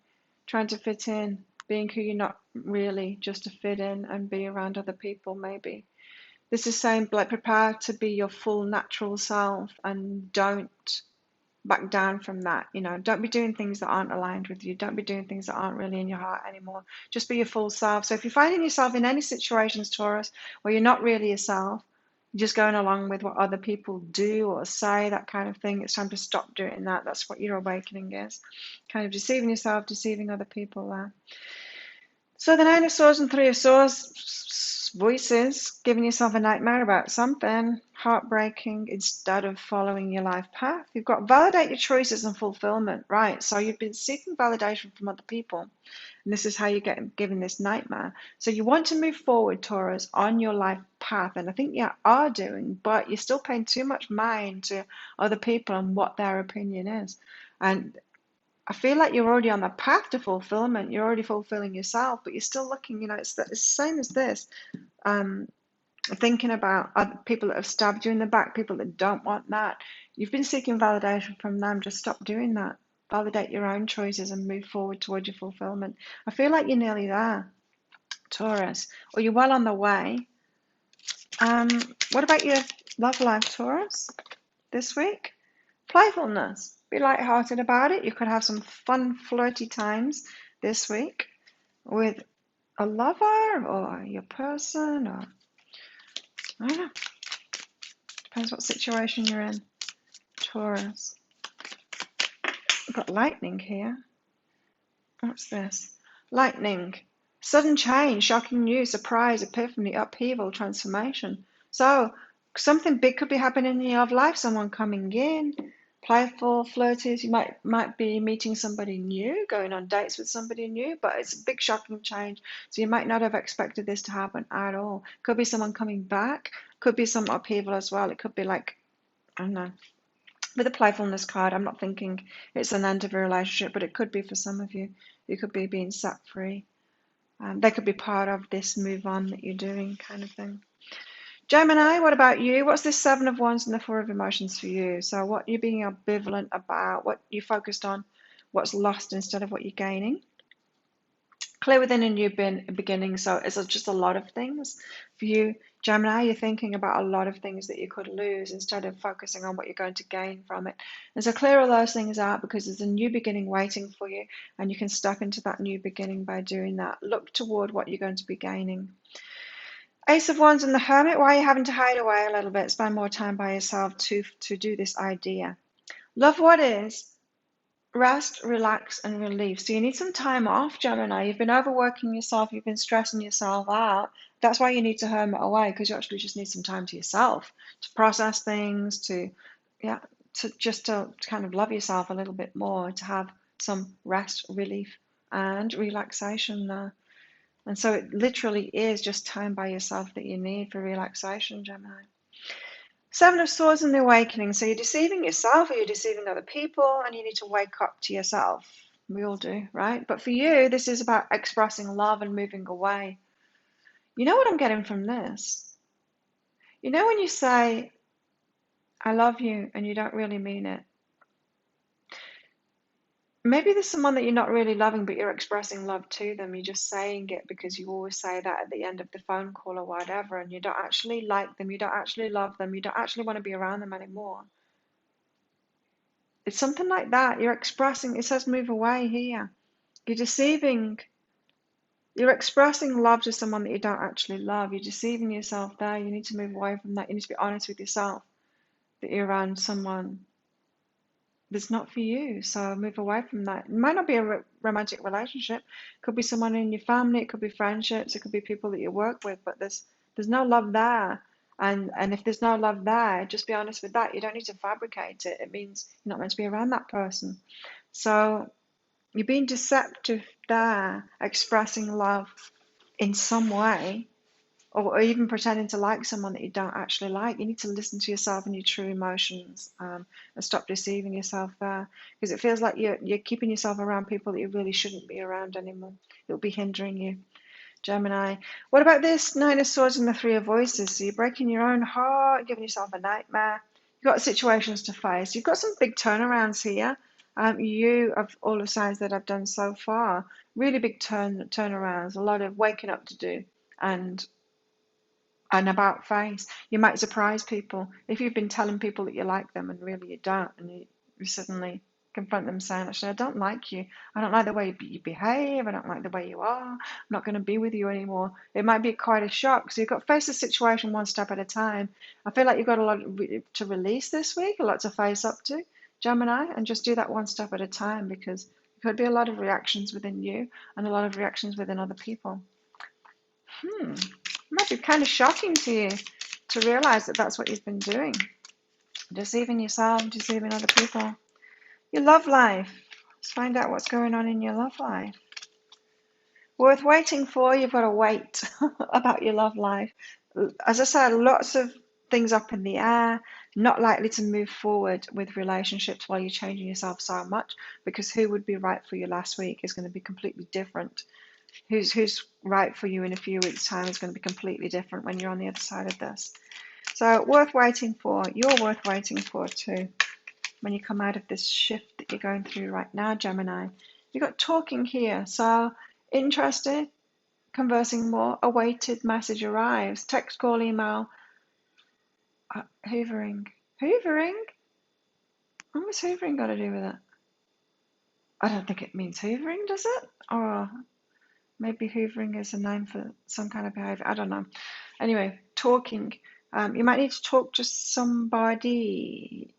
trying to fit in, being who you're not really, just to fit in and be around other people, maybe. This is saying, like, prepare to be your full natural self and don't back down from that. Don't be doing things that aren't aligned with you. Don't be doing things that aren't really in your heart anymore. Just be your full self. So if you're finding yourself in any situations, Taurus, where you're not really yourself, you're just going along with what other people do or say, that kind of thing, it's time to stop doing that. That's what your awakening is. Kind of deceiving yourself, deceiving other people there. So the Nine of Swords and Three of Swords, voices, giving yourself a nightmare about something, heartbreaking instead of following your life path. You've got validate your choices and fulfillment, right? So you've been seeking validation from other people, and this is how you get given this nightmare. So you want to move forward, Taurus, on your life path, and I think you are doing, but you're still paying too much mind to other people and what their opinion is. And I feel like you're already on the path to fulfillment. You're already fulfilling yourself, but you're still looking, it's the same as this. Thinking about other people that have stabbed you in the back, people that don't want that. You've been seeking validation from them. Just stop doing that. Validate your own choices and move forward towards your fulfillment. I feel like you're nearly there, Taurus, or you're well on the way. What about your love life, Taurus, this week? Playfulness. Be lighthearted about it. You could have some fun, flirty times this week with a lover or your person, or I don't know. Depends what situation you're in, Taurus. We've got lightning here. What's this? Lightning. Sudden change, shocking news, surprise, epiphany, upheaval, transformation. So something big could be happening in your life. Someone coming in. Playful, flirty. You might be meeting somebody new, going on dates with somebody new, but it's a big shocking change. So you might not have expected this to happen at all. Could be someone coming back. Could be some upheaval as well. It could be like, I don't know. With the playfulness card, I'm not thinking it's an end of a relationship, but it could be for some of you. You could be being set free. They could be part of this move on that you're doing, kind of thing. Gemini, what about you? What's this Seven of Wands and the Four of Emotions for you? So what you're being ambivalent about, what you focused on, what's lost instead of what you're gaining. Clear within a new beginning. So it's just a lot of things for you. Gemini, you're thinking about a lot of things that you could lose instead of focusing on what you're going to gain from it. And so clear all those things out because there's a new beginning waiting for you and you can step into that new beginning by doing that. Look toward what you're going to be gaining. Ace of Wands and the Hermit, why are you having to hide away a little bit? Spend more time by yourself to do this idea. Love what is. Rest, relax, and relief. So you need some time off, Gemini. You've been overworking yourself. You've been stressing yourself out. That's why you need to hermit away, because you actually just need some time to yourself to process things, to kind of love yourself a little bit more, to have some rest, relief, and relaxation there. And so it literally is just time by yourself that you need for relaxation, Gemini. Seven of Swords and the Awakening. So you're deceiving yourself or you're deceiving other people, and you need to wake up to yourself. We all do, right? But for you, this is about expressing love and moving away. You know what I'm getting from this? You know when you say, I love you, and you don't really mean it? Maybe there's someone that you're not really loving, but you're expressing love to them. You're just saying it because you always say that at the end of the phone call or whatever, and you don't actually like them, you don't actually love them, you don't actually want to be around them anymore. It's something like that. You're expressing, it says move away here. You're deceiving, you're expressing love to someone that you don't actually love. You're deceiving yourself there. You need to move away from that. You need to be honest with yourself that you're around someone that's not for you. So move away from that. It might not be a romantic relationship. It could be someone in your family. It could be friendships. It could be people that you work with. But there's no love there. And if there's no love there, just be honest with that. You don't need to fabricate it. It means you're not meant to be around that person. So you're being deceptive there, expressing love in some way, or even pretending to like someone that you don't actually like. You need to listen to yourself and your true emotions, and stop deceiving yourself there, because it feels like you're keeping yourself around people that you really shouldn't be around anymore. It'll be hindering you. Gemini. What about this Nine of Swords and the Three of Voices? So you're breaking your own heart, giving yourself a nightmare. You've got situations to face. You've got some big turnarounds here. You, of all the signs that I've done so far, really big turnarounds, a lot of waking up to do, and an about face. You might surprise people if you've been telling people that you like them and really you don't, and you suddenly confront them saying, actually, I don't like you. I don't like the way you behave. I don't like the way you are. I'm not going to be with you anymore. It might be quite a shock. So you've got to face the situation one step at a time. I feel like you've got a lot to release this week, a lot to face up to, Gemini, and just do that one step at a time, because there could be a lot of reactions within you and a lot of reactions within other people. It might be kind of shocking to you to realize that that's what you've been doing. Deceiving yourself, deceiving other people. Your love life. Let's find out what's going on in your love life. Worth waiting for. You've got to wait about your love life. As I said, lots of things up in the air. Not likely to move forward with relationships while you're changing yourself so much, because who would be right for you last week is going to be completely different. Who's right for you in a few weeks' time is going to be completely different when you're on the other side of this. So worth waiting for. You're worth waiting for too, when you come out of this shift that you're going through right now, Gemini. You've got talking here. So interested, conversing more, awaited message arrives. Text, call, email, hoovering. Hoovering? What's hoovering got to do with it? I don't think it means hoovering, does it? Or maybe hoovering is a name for some kind of behavior. I don't know. Anyway, talking. You might need to talk to somebody.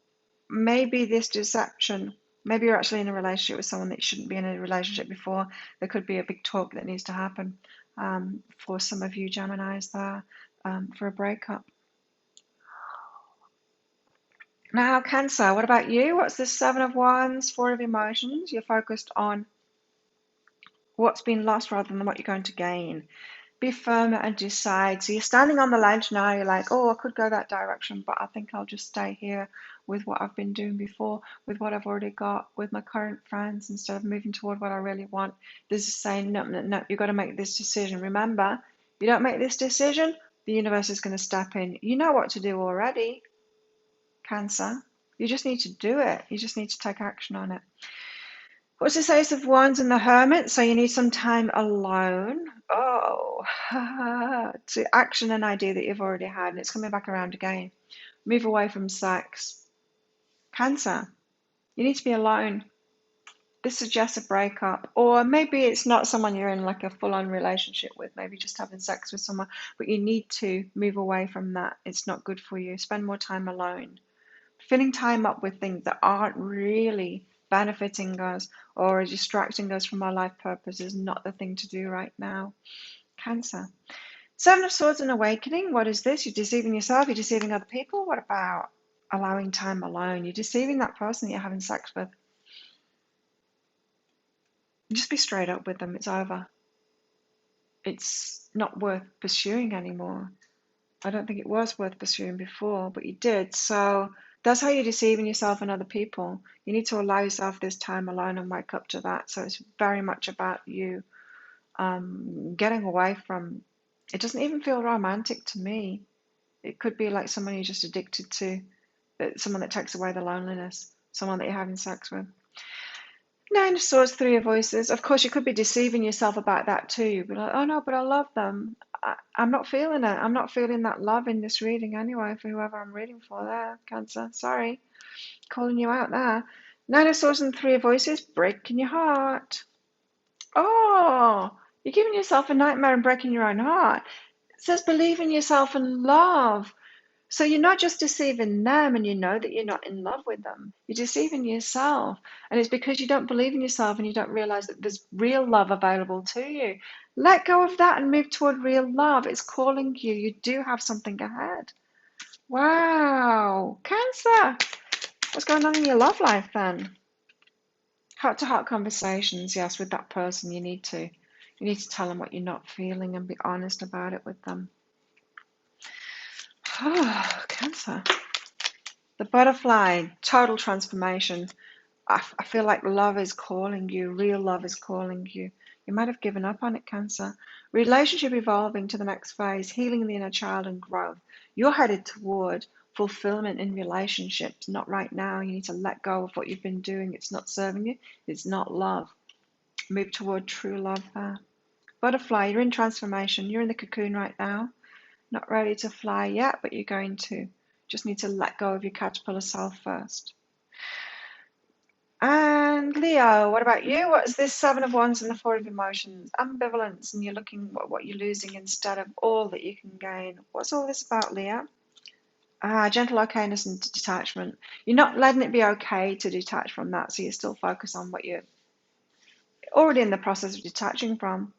Maybe this deception. Maybe you're actually in a relationship with someone that shouldn't be in a relationship before. There could be a big talk that needs to happen for some of you Geminis there, for a breakup. Now, Cancer, what about you? What's this Seven of Wands, Four of Emotions? You're focused on what's been lost rather than what you're going to gain. Be firm and decide. So you're standing on the ledge now. You're like, oh, I could go that direction, but I think I'll just stay here with what I've been doing before, with what I've already got, with my current friends, instead of moving toward what I really want. This is saying, no, you've got to make this decision. Remember, you don't make this decision, The universe is going to step in. You know what to do already, Cancer. You just need to do it. You just need to take action on it. What's this Ace of Wands and the Hermit? So you need some time alone. Oh, to action an idea that you've already had, and it's coming back around again. Move away from sex. Cancer, you need to be alone. This suggests a breakup, or maybe it's not someone you're in like a full-on relationship with, maybe just having sex with someone, but you need to move away from that. It's not good for you. Spend more time alone. Filling time up with things that aren't really benefiting us or are distracting us from our life purpose is not the thing to do right now. Cancer. Seven of Swords and Awakening. What is this? You're deceiving yourself. You're deceiving other people. What about allowing time alone? You're deceiving that person that you're having sex with. Just be straight up with them. It's over. It's not worth pursuing anymore. I don't think it was worth pursuing before, but you did. So that's how you're deceiving yourself and other people. You need to allow yourself this time alone and wake up to that. So it's very much about you getting away from. It doesn't even feel romantic to me. It could be like someone you're just addicted to, someone that takes away the loneliness, someone that you're having sex with. Nine of Swords, Three of Voices. Of course, you could be deceiving yourself about that too. You'd be like, oh no, but I love them. I'm not feeling it. I'm not feeling that love in this reading anyway for whoever I'm reading for there, Cancer. Sorry. Calling you out there. Nine of Swords and Three of Voices. Breaking your heart. Oh, you're giving yourself a nightmare and breaking your own heart. It says believe in yourself and love. So you're not just deceiving them and you know that you're not in love with them. You're deceiving yourself. And it's because you don't believe in yourself and you don't realize that there's real love available to you. Let go of that and move toward real love. It's calling you. You do have something ahead. Wow. Cancer. What's going on in your love life then? Heart-to-heart conversations, yes, with that person. You need to tell them what you're not feeling and be honest about it with them. Oh, Cancer. The butterfly, total transformation. I feel like love is calling you. Real love is calling you. You might have given up on it, Cancer. Relationship evolving to the next phase, healing the inner child and growth. You're headed toward fulfillment in relationships, not right now. You need to let go of what you've been doing. It's not serving you. It's not love. Move toward true love there. Butterfly, you're in transformation. You're in the cocoon right now. Not ready to fly yet, but you're going to. Just need to let go of your caterpillar self first. And Leo, what about you? What is this Seven of Wands and the Four of Emotions? Ambivalence, and you're looking at what you're losing instead of all that you can gain. What's all this about, Leo? Gentle okayness and detachment. You're not letting it be okay to detach from that, so you're still focused on what you're already in the process of detaching from.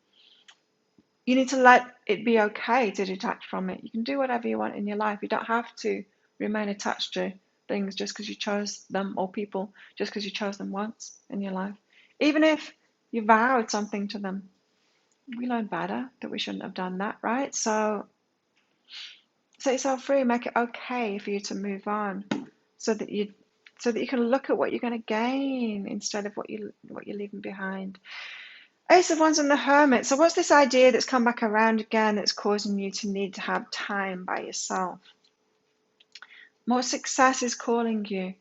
You need to let it be okay to detach from it. You can do whatever you want in your life. You don't have to remain attached to things just because you chose them, or people just because you chose them once in your life. Even if you vowed something to them, we learn better that we shouldn't have done that, right? So set yourself free, make it okay for you to move on, so that you can look at what you're going to gain instead of what you're leaving behind. Ace of Wands and the Hermit. So what's this idea that's come back around again that's causing you to need to have time by yourself? More success is calling you.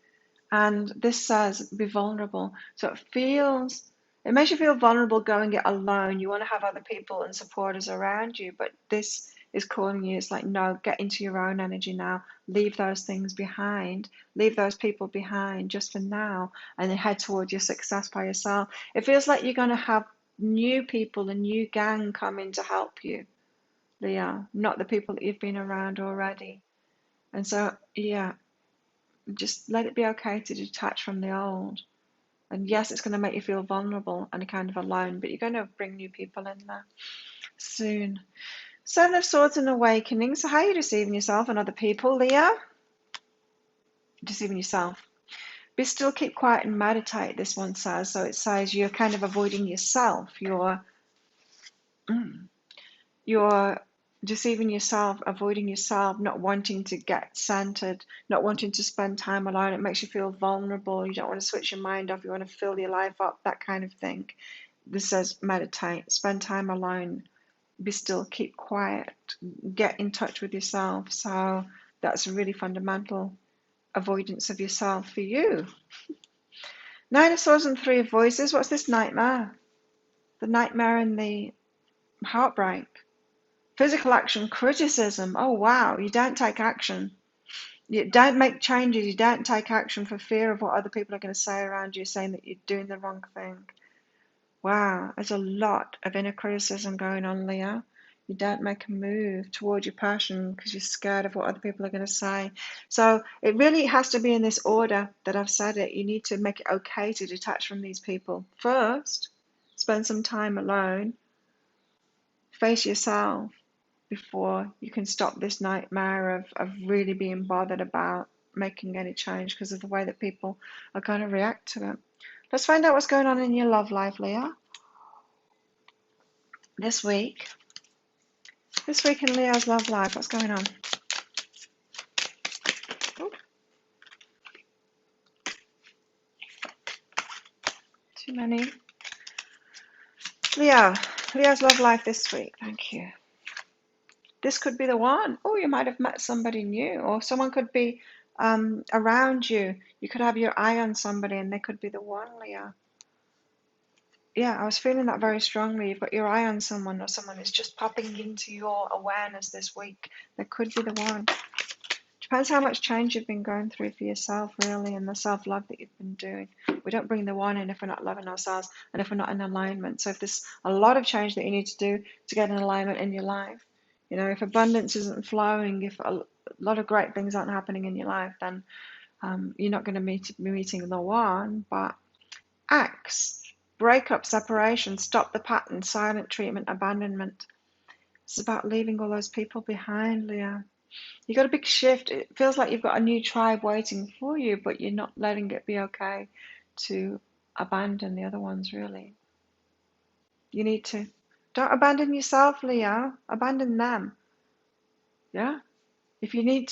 And this says be vulnerable. So it makes you feel vulnerable going it alone. You want to have other people and supporters around you, but this is calling you. It's like, no, get into your own energy now. Leave those things behind. Leave those people behind just for now, and then head towards your success by yourself. It feels like you're going to have new people, a new gang coming to help you, Leo, not the people that you've been around already. And so, yeah, just let it be okay to detach from the old. And yes, it's going to make you feel vulnerable and kind of alone, but you're going to bring new people in there soon. Seven of Swords and Awakening. So how are you deceiving yourself and other people, Leo? Deceiving yourself. Be still, keep quiet, and meditate, this one says. So it says you're kind of avoiding yourself. You're deceiving yourself, avoiding yourself, not wanting to get centered, not wanting to spend time alone. It makes you feel vulnerable. You don't want to switch your mind off. You want to fill your life up, that kind of thing. This says meditate, spend time alone. be still, keep quiet, get in touch with yourself. So that's a really fundamental avoidance of yourself for you. Nine of Swords and Three of Voices. What's this nightmare? The nightmare and the heartbreak. Physical action, criticism. Oh, wow. You don't take action. You don't make changes. You don't take action for fear of what other people are going to say around you, saying that you're doing the wrong thing. Wow. There's a lot of inner criticism going on, Leo. You don't make a move toward your passion because you're scared of what other people are going to say. So it really has to be in this order that I've said it. You need to make it okay to detach from these people. First, spend some time alone. Face yourself before you can stop this nightmare of really being bothered about making any change because of the way that people are going to react to it. Let's find out what's going on in your love life, Leo. This week in Leo's love life, what's going on? Ooh. Too many. Leo's love life this week. Thank you. This could be the one. Oh, you might have met somebody new, or someone could be around you. You could have your eye on somebody and they could be the one, Leo. Yeah, I was feeling that very strongly. You've got your eye on someone, or someone is just popping into your awareness this week. That could be the one. Depends how much change you've been going through for yourself, really, and the self-love that you've been doing. We don't bring the one in if we're not loving ourselves and if we're not in alignment. So if there's a lot of change that you need to do to get in alignment in your life, you know, if abundance isn't flowing, if a lot of great things aren't happening in your life, then you're not going to be meeting the one. But acts. Breakup, separation, stop the pattern, silent treatment, abandonment. It's about leaving all those people behind, Leo. You got a big shift. It feels like you've got a new tribe waiting for you, but you're not letting it be okay to abandon the other ones, really. You need to. Don't abandon yourself, Leo. Abandon them. Yeah? If you need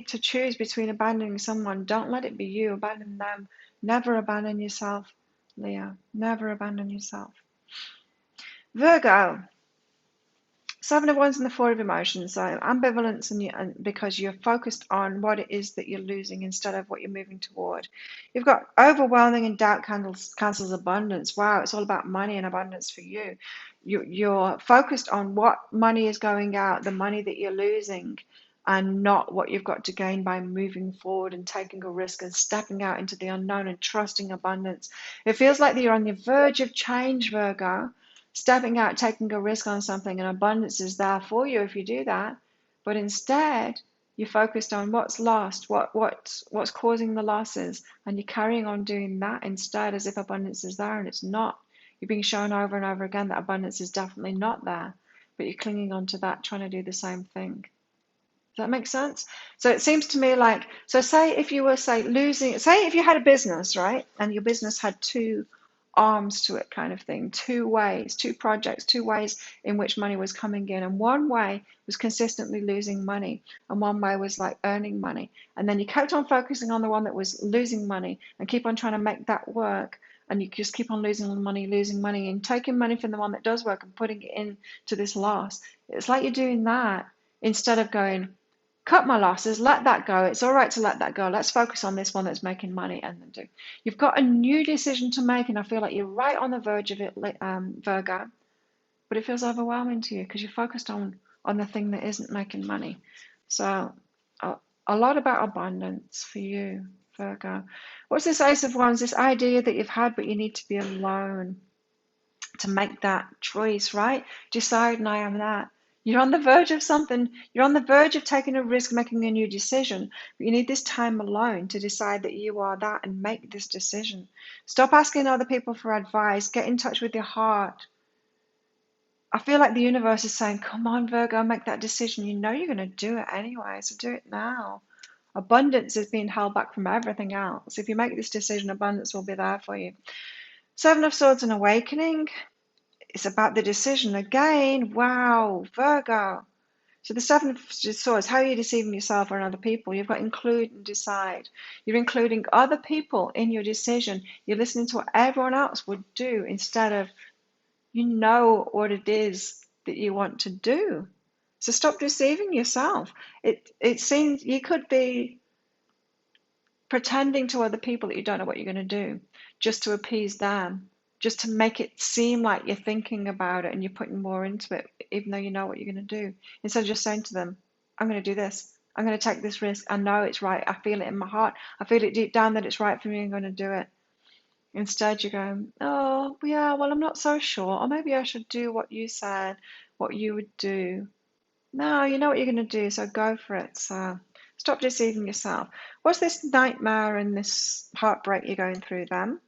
to choose between abandoning someone, don't let it be you. Abandon them. Never abandon yourself, Leo. Never abandon yourself. Virgo. Seven of Wands and the Four of Emotions. So ambivalence, and because you're focused on what it is that you're losing instead of what you're moving toward. You've got overwhelming and doubt cancels abundance. Wow, it's all about money and abundance for you. You're focused on what money is going out, the money that you're losing, and not what you've got to gain by moving forward and taking a risk and stepping out into the unknown and trusting abundance. It feels like you're on the verge of change, Virgo. Stepping out, taking a risk on something, and abundance is there for you if you do that. But instead, you're focused on what's lost, what's causing the losses, and you're carrying on doing that instead as if abundance is there, and it's not. You're being shown over and over again that abundance is definitely not there, but you're clinging on to that, trying to do the same thing. Does that make sense? So it seems to me like, so say if you were, say if you had a business, right, and your business had two arms to it, kind of thing, two ways, two projects, two ways in which money was coming in, and one way was consistently losing money and one way was like earning money, and then you kept on focusing on the one that was losing money and keep on trying to make that work, and you just keep on losing money and taking money from the one that does work and putting it into this loss. It's like you're doing that instead of going, cut my losses, let that go. It's all right to let that go. Let's focus on this one that's making money and then do. You've got a new decision to make, and I feel like you're right on the verge of it, Virgo. But it feels overwhelming to you because you're focused on the thing that isn't making money. So a lot about abundance for you, Virgo. What's this Ace of Wands? This idea that you've had, but you need to be alone to make that choice, right? Decide, and I am that. You're on the verge of something. You're on the verge of taking a risk, making a new decision. But you need this time alone to decide that you are that and make this decision. Stop asking other people for advice. Get in touch with your heart. I feel like the universe is saying, come on, Virgo, make that decision. You know you're going to do it anyway, so do it now. Abundance is being held back from everything else. If you make this decision, abundance will be there for you. Seven of Swords and Awakening. It's about the decision again. Wow, Virgo. So the Seven of Swords, how are you deceiving yourself or other people? You've got include and decide. You're including other people in your decision. You're listening to what everyone else would do instead of, you know what it is that you want to do. So stop deceiving yourself. It seems you could be pretending to other people that you don't know what you're going to do just to appease them, just to make it seem like you're thinking about it and you're putting more into it, even though you know what you're going to do. Instead of just saying to them, I'm going to do this. I'm going to take this risk. I know it's right. I feel it in my heart. I feel it deep down that it's right for me. I'm going to do it. Instead, you're going, oh, yeah, well, I'm not so sure. Or maybe I should do what you said, what you would do. No, you know what you're going to do, so go for it. So stop deceiving yourself. What's this nightmare and this heartbreak you're going through then?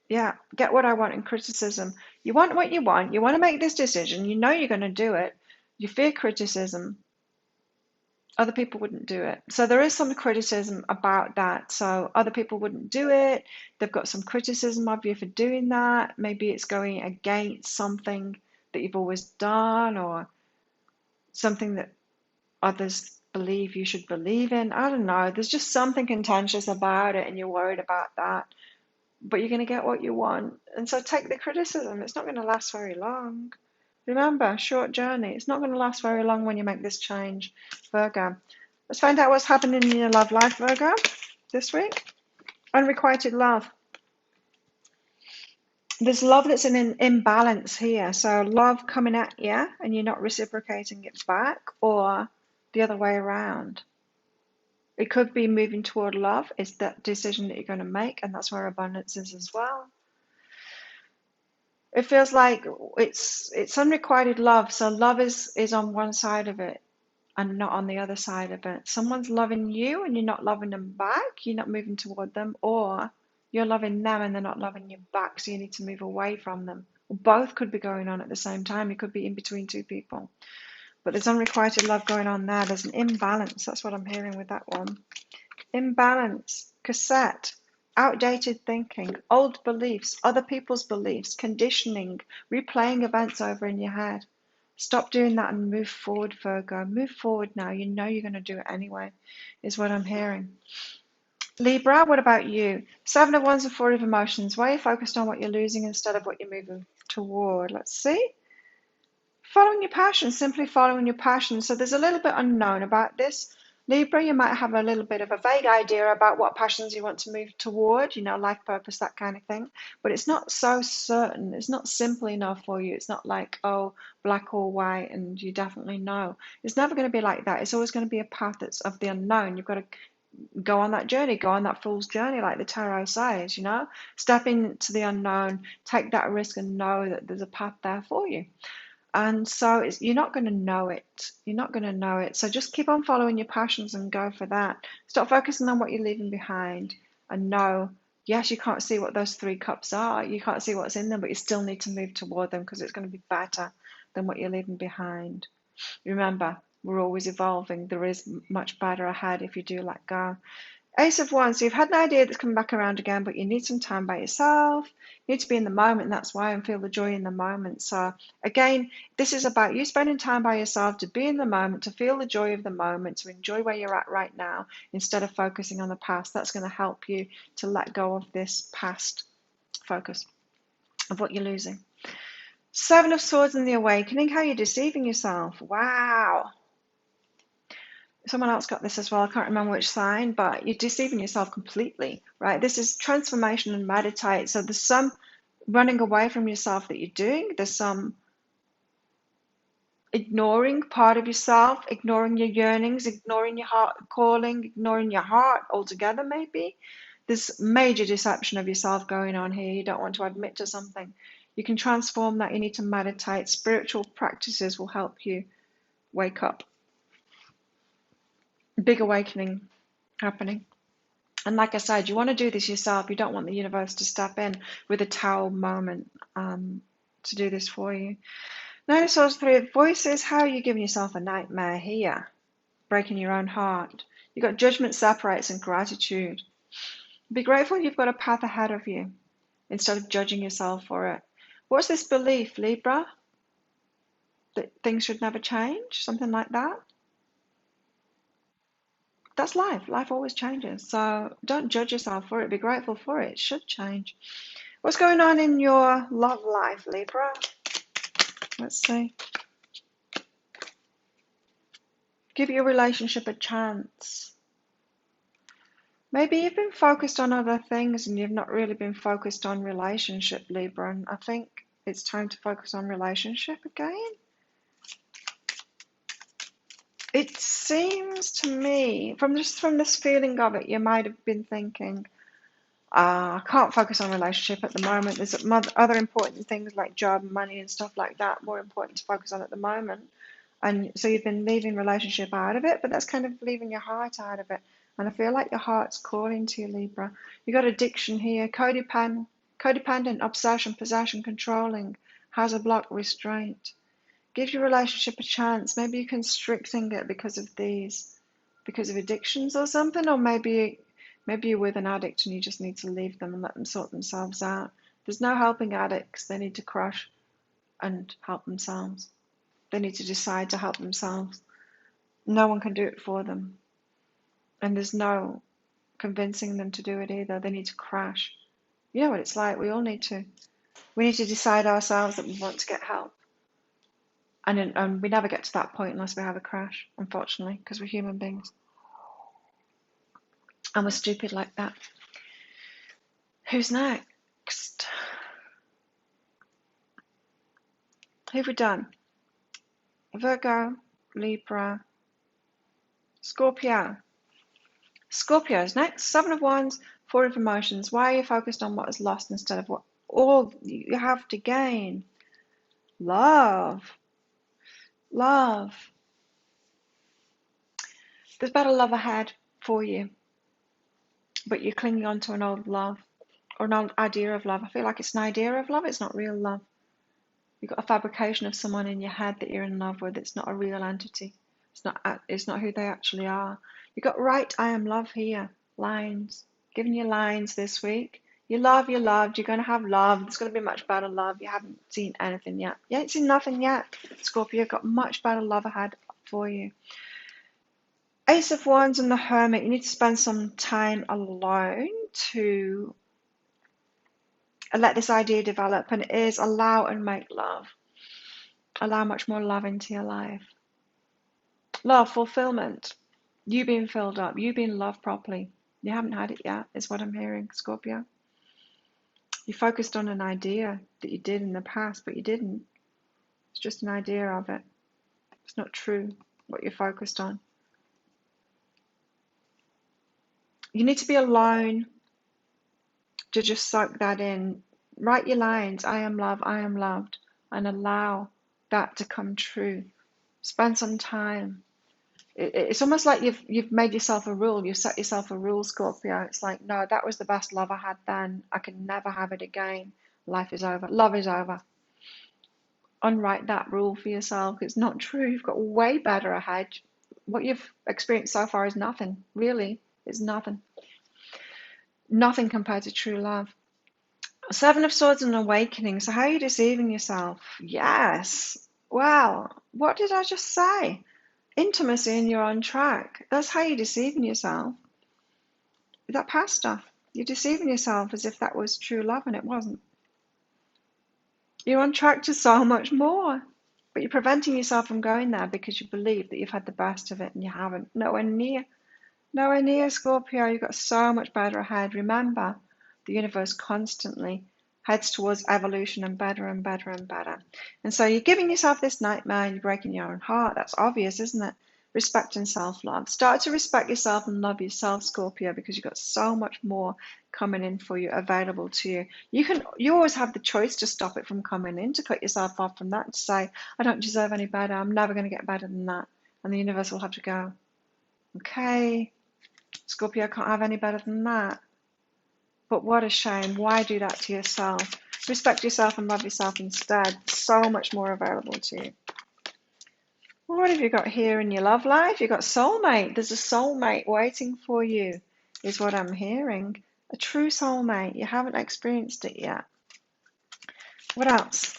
Yeah, get what I want in criticism. You want what you want. You want to make this decision. You know you're going to do it. You fear criticism. Other people wouldn't do it. So there is some criticism about that. So other people wouldn't do it. They've got some criticism of you for doing that. Maybe it's going against something that you've always done or something that others believe you should believe in. I don't know. There's just something contentious about it and you're worried about that. But you're going to get what you want. And so take the criticism. It's not going to last very long. Remember, short journey. It's not going to last very long when you make this change, Virgo. Let's find out what's happening in your love life, Virgo, this week. Unrequited love. There's love that's in an imbalance here. So love coming at you and you're not reciprocating it back, or the other way around. It could be moving toward love. It's that decision that you're going to make, and that's where abundance is as well. It feels like it's unrequited love. So love is on one side of it and not on the other side of it. Someone's loving you and you're not loving them back. You're not moving toward them, or you're loving them and they're not loving you back. So you need to move away from them. Both could be going on at the same time. It could be in between two people. But there's unrequited love going on there. There's an imbalance. That's what I'm hearing with that one. Imbalance, cassette, outdated thinking, old beliefs, other people's beliefs, conditioning, replaying events over in your head. Stop doing that and move forward, Virgo. Move forward now. You know you're going to do it anyway, is what I'm hearing. Libra, what about you? Seven of Wands and Four of Emotions. Why are you focused on what you're losing instead of what you're moving toward? Let's see. Following your passion, simply following your passion. So there's a little bit unknown about this. Libra, you might have a little bit of a vague idea about what passions you want to move toward, life purpose, that kind of thing. But it's not so certain. It's not simple enough for you. It's not like, oh, black or white, and you definitely know. It's never going to be like that. It's always going to be a path that's of the unknown. You've got to go on that journey, go on that fool's journey, like the tarot says, Step into the unknown, take that risk, and know that there's a path there for you. And so you're not going to know it. You're not going to know it. So just keep on following your passions and go for that. Stop focusing on what you're leaving behind and know, yes, you can't see what those 3 cups are. You can't see what's in them, but you still need to move toward them because it's going to be better than what you're leaving behind. Remember, we're always evolving. There is much better ahead if you do let go. Ace of Wands, so you've had an idea that's coming back around again, but you need some time by yourself. You need to be in the moment, and that's why, and feel the joy in the moment. So again, this is about you spending time by yourself to be in the moment, to feel the joy of the moment, to enjoy where you're at right now, instead of focusing on the past. That's going to help you to let go of this past focus of what you're losing. 7 of Swords and the Awakening, how you're deceiving yourself. Wow. Someone else got this as well. I can't remember which sign, but you're deceiving yourself completely, right? This is transformation and meditate. So there's some running away from yourself that you're doing. There's some ignoring part of yourself, ignoring your yearnings, ignoring your heart calling, ignoring your heart altogether, maybe. There's major deception of yourself going on here. You don't want to admit to something. You can transform that. You need to meditate. Spiritual practices will help you wake up. Big awakening happening. And like I said, you want to do this yourself. You don't want the universe to step in with a towel moment to do this for you. 9 of Swords, 3 of Voices. How are you giving yourself a nightmare here? Breaking your own heart. You've got judgment separates and gratitude. Be grateful you've got a path ahead of you instead of judging yourself for it. What's this belief, Libra? That things should never change? Something like that? That's life. Life always changes. So don't judge yourself for it. Be grateful for it. It should change. What's going on in your love life, Libra? Let's see. Give your relationship a chance. Maybe you've been focused on other things and you've not really been focused on relationship, Libra. And I think it's time to focus on relationship again. It seems to me, from this feeling of it, you might have been thinking, I can't focus on relationship at the moment. There's other important things like job, money and stuff like that more important to focus on at the moment. And so you've been leaving relationship out of it, but that's kind of leaving your heart out of it. And I feel like your heart's calling to you, Libra. You got addiction here, codependent, obsession, possession, controlling, has a block, restraint. Give your relationship a chance. Maybe you're constricting it because of addictions or something, or maybe you're with an addict and you just need to leave them and let them sort themselves out. There's no helping addicts. They need to crush and help themselves. They need to decide to help themselves. No one can do it for them. And there's no convincing them to do it either. They need to crash. You know what it's like. We need to decide ourselves that we want to get help. And we never get to that point unless we have a crash, unfortunately, because we're human beings. And we're stupid like that. Who's next? Who have we done? Virgo, Libra, Scorpio. Scorpio's next. 7 of Wands, 4 of Emotions. Why are you focused on what is lost instead of what all you have to gain? Love. Love. There's better love ahead for you, but you're clinging on to an old love or an old idea of love. I feel like it's an idea of love. It's not real love. You've got a fabrication of someone in your head that you're in love with. It's not a real entity. It's not who they actually are. You've got right, I am love here. Lines. Giving you lines this week. You love, you're loved. You're going to have love. It's going to be much better love. You haven't seen anything yet. You ain't seen nothing yet. Scorpio, got much better love ahead for you. Ace of Wands and the Hermit. You need to spend some time alone to let this idea develop, and it is allow and make love. Allow much more love into your life. Love, fulfillment. You being filled up. You being loved properly. You haven't had it yet, is what I'm hearing, Scorpio. You focused on an idea that you did in the past, but you didn't. It's just an idea of it. It's not true what you're focused on. You need to be alone to just soak that in. Write your lines, I am love, I am loved, and allow that to come true. Spend some time. It's almost like you've made yourself a rule. You've set yourself a rule, Scorpio. It's like, no, that was the best love I had then. I can never have it again. Life is over. Love is over. Unwrite that rule for yourself. It's not true. You've got way better ahead. What you've experienced so far is nothing. Really, it's nothing. Nothing compared to true love. 7 of Swords and Awakening. So how are you deceiving yourself? Yes. Well, what did I just say? Intimacy and you're on track. That's how you're deceiving yourself. That past stuff. You're deceiving yourself as if that was true love and it wasn't. You're on track to so much more. But you're preventing yourself from going there because you believe that you've had the best of it and you haven't. Nowhere near. Nowhere near, Scorpio. You've got so much better ahead. Remember, the universe constantly heads towards evolution and better and better and better. And so you're giving yourself this nightmare and you're breaking your own heart. That's obvious, isn't it? Respect and self-love. Start to respect yourself and love yourself, Scorpio, because you've got so much more coming in for you, available to you. You always have the choice to stop it from coming in, to cut yourself off from that, to say, I don't deserve any better. I'm never going to get better than that. And the universe will have to go, okay, Scorpio, can't have any better than that. But what a shame. Why do that to yourself? Respect yourself and love yourself instead. So much more available to you. Well, what have you got here in your love life? You've got soulmate. There's a soulmate waiting for you, is what I'm hearing. A true soulmate. You haven't experienced it yet. What else?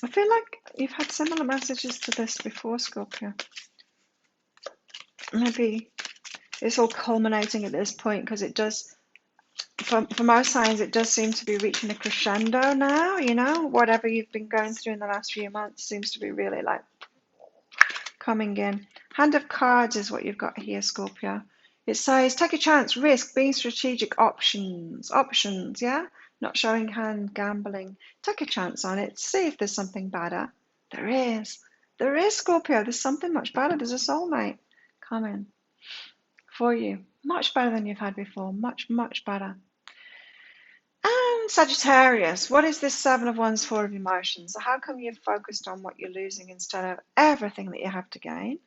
I feel like you've had similar messages to this before, Scorpio. Maybe it's all culminating at this point because it does for most signs, it does seem to be reaching a crescendo now, you know. Whatever you've been going through in the last few months seems to be really like coming in. Hand of Cards is what you've got here, Scorpio. It says, take a chance, risk, being strategic, options, yeah? Not showing hand, gambling. Take a chance on it. See if there's something better. There is. There is, Scorpio. There's something much better. There's a soulmate coming for you. Much better than you've had before. Much, much better. And Sagittarius, what is this Seven of Wands for of emotions? So how come you're focused on what you're losing instead of everything that you have to gain?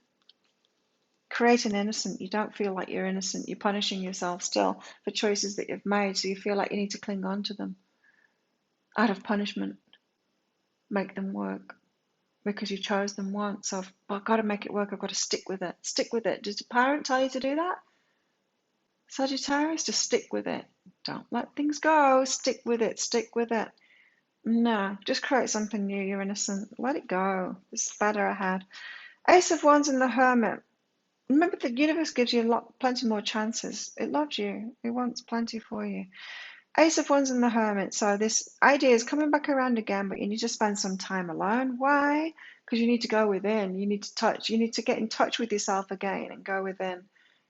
Create an innocent. You don't feel like you're innocent. You're punishing yourself still for choices that you've made, so you feel like you need to cling on to them out of punishment. Make them work because you chose them once. So I've got to make it work. I've got to stick with it. Stick with it. Did your parent tell you to do that? Sagittarius, just stick with it. Don't let things go. Stick with it. Stick with it. No, just create something new. You're innocent. Let it go. There's better ahead. Ace of Wands and the Hermit. Remember, the universe gives you plenty more chances. It loves you. It wants plenty for you. Ace of Wands and the Hermit. So this idea is coming back around again, but you need to spend some time alone. Why? Because you need to go within. You need to touch. You need to get in touch with yourself again and go within.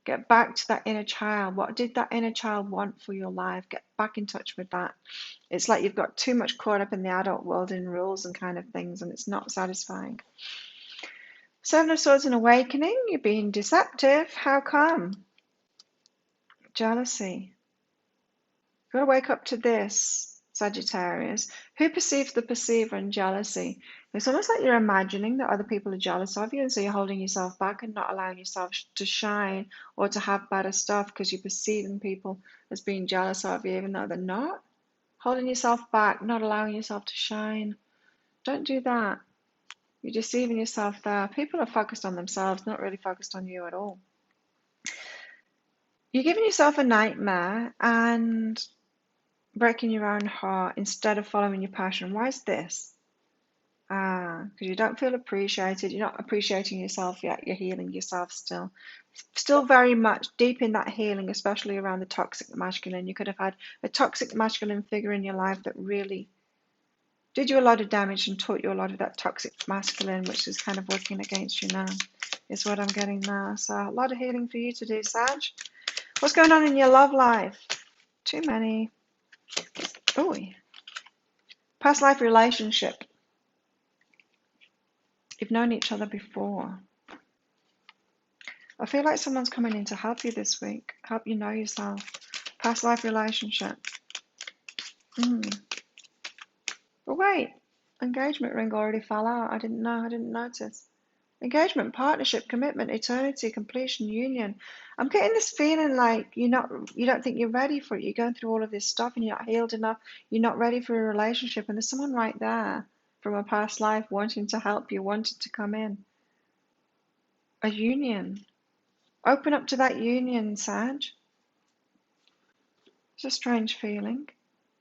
Get back to that inner child. What did that inner child want for your life? Get back in touch with that. It's like you've got too much caught up in the adult world in rules and kind of things, and it's not satisfying. Seven of Swords and Awakening. You're being deceptive. How come? Jealousy. You've got to wake up to this, Sagittarius. Who perceives the perceiver and jealousy? It's almost like you're imagining that other people are jealous of you, and so you're holding yourself back and not allowing yourself to shine or to have better stuff because you're perceiving people as being jealous of you even though they're not. Holding yourself back, not allowing yourself to shine. Don't do that. You're deceiving yourself there. People are focused on themselves, not really focused on you at all. You're giving yourself a nightmare and breaking your own heart instead of following your passion. Why is this? Because you don't feel appreciated. You're not appreciating yourself yet. You're healing yourself still. Still very much deep in that healing, especially around the toxic masculine. You could have had a toxic masculine figure in your life that really did you a lot of damage and taught you a lot of that toxic masculine, which is kind of working against you now, is what I'm getting now. So a lot of healing for you to do, Sag. What's going on in your love life? Too many. Ooh. Past life relationship. You've known each other before. I feel like someone's coming in to help you this week, help you know yourself. Past life relationship. But wait, engagement ring already fell out. I didn't know. I didn't notice. Engagement, partnership, commitment, eternity, completion, union. I'm getting this feeling like you don't think you're ready for it. You're going through all of this stuff and you're not healed enough. You're not ready for a relationship. And there's someone right there from a past life wanting to help you, wanting to come in. A union. Open up to that union, Sag. It's a strange feeling.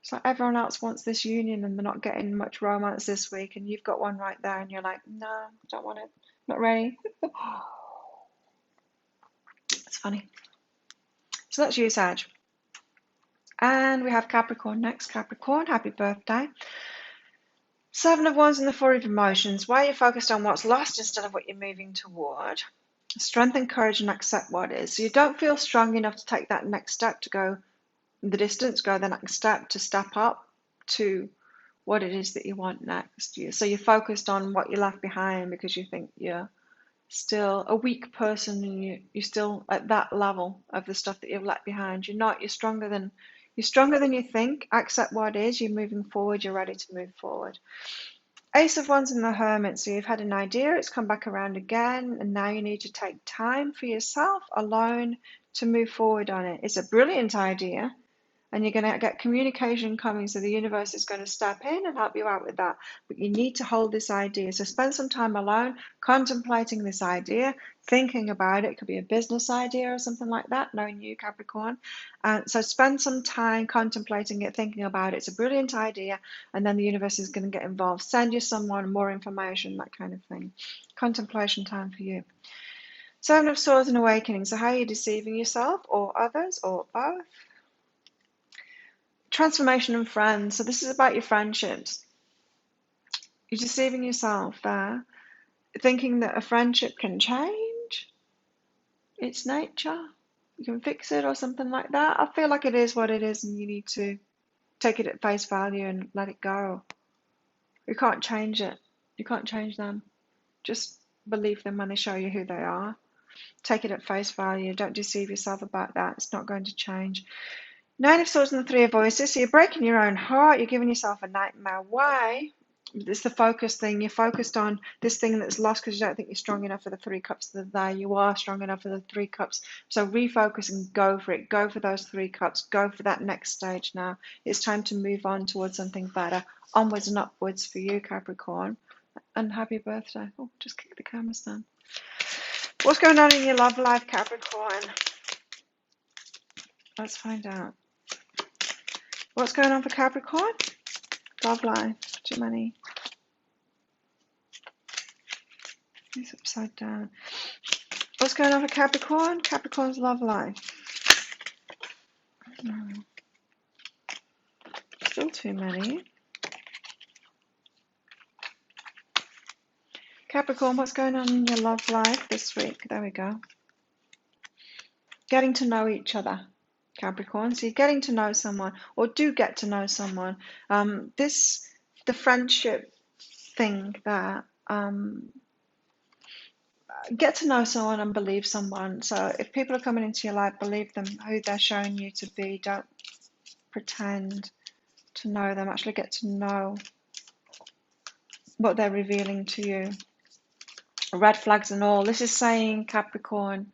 It's like everyone else wants this union and they're not getting much romance this week, and you've got one right there and you're like, no, don't want it. Not ready. It's funny. So that's you, Sag. And we have Capricorn next. Capricorn, happy birthday. Seven of Wands and the Four of Emotions. Why are you focused on what's lost instead of what you're moving toward? Strength and courage and accept what is. So you don't feel strong enough to take that next step, to go the distance, go the next step, to step up to what it is that you want next. So you're focused on what you left behind because you think you're still a weak person and you're still at that level of the stuff that you've left behind. You're not. You're stronger than you think. Accept what is. You're moving forward. You're ready to move forward. Ace of Wands and the Hermit. So you've had an idea, it's come back around again, and now you need to take time for yourself alone to move forward on it. It's a brilliant idea, and you're going to get communication coming, so the universe is going to step in and help you out with that. But you need to hold this idea. So spend some time alone, contemplating this idea, thinking about it. It could be a business idea or something like that, knowing you, Capricorn. So spend some time contemplating it, thinking about it. It's a brilliant idea, and then the universe is going to get involved. Send you someone, more information, that kind of thing. Contemplation time for you. Seven of Swords and Awakening. So how are you deceiving yourself or others or both? transformation in friends. So this is about your friendships. You're deceiving yourself there, thinking that a friendship can change its nature. You can fix it or something like that. I feel like it is what it is, and you need to take it at face value and let it go. You can't change it. You can't change them. Just believe them when they show you who they are. Take it at face value. Don't deceive yourself about that. It's not going to change. Nine of Swords and the Three of Voices. So you're breaking your own heart. You're giving yourself a nightmare. Why? It's the focus thing. You're focused on this thing that's lost because you don't think you're strong enough for the Three Cups that are there. You are strong enough for the Three Cups. So refocus and go for it. Go for those Three Cups. Go for that next stage now. It's time to move on towards something better. Onwards and upwards for you, Capricorn. And happy birthday. Oh, just kick the cameras down. What's going on in your love life, Capricorn? Let's find out. What's going on for Capricorn? Love life. Too many. It's upside down. What's going on for Capricorn? Capricorn's love life. Still too many. Capricorn, what's going on in your love life this week? There we go. Getting to know each other, Capricorn. So you're getting to know someone, or do get to know someone. The friendship thing there. Get to know someone and believe someone. So if people are coming into your life, believe them, who they're showing you to be. Don't pretend to know them. Actually get to know what they're revealing to you. Red flags and all. This is saying, Capricorn,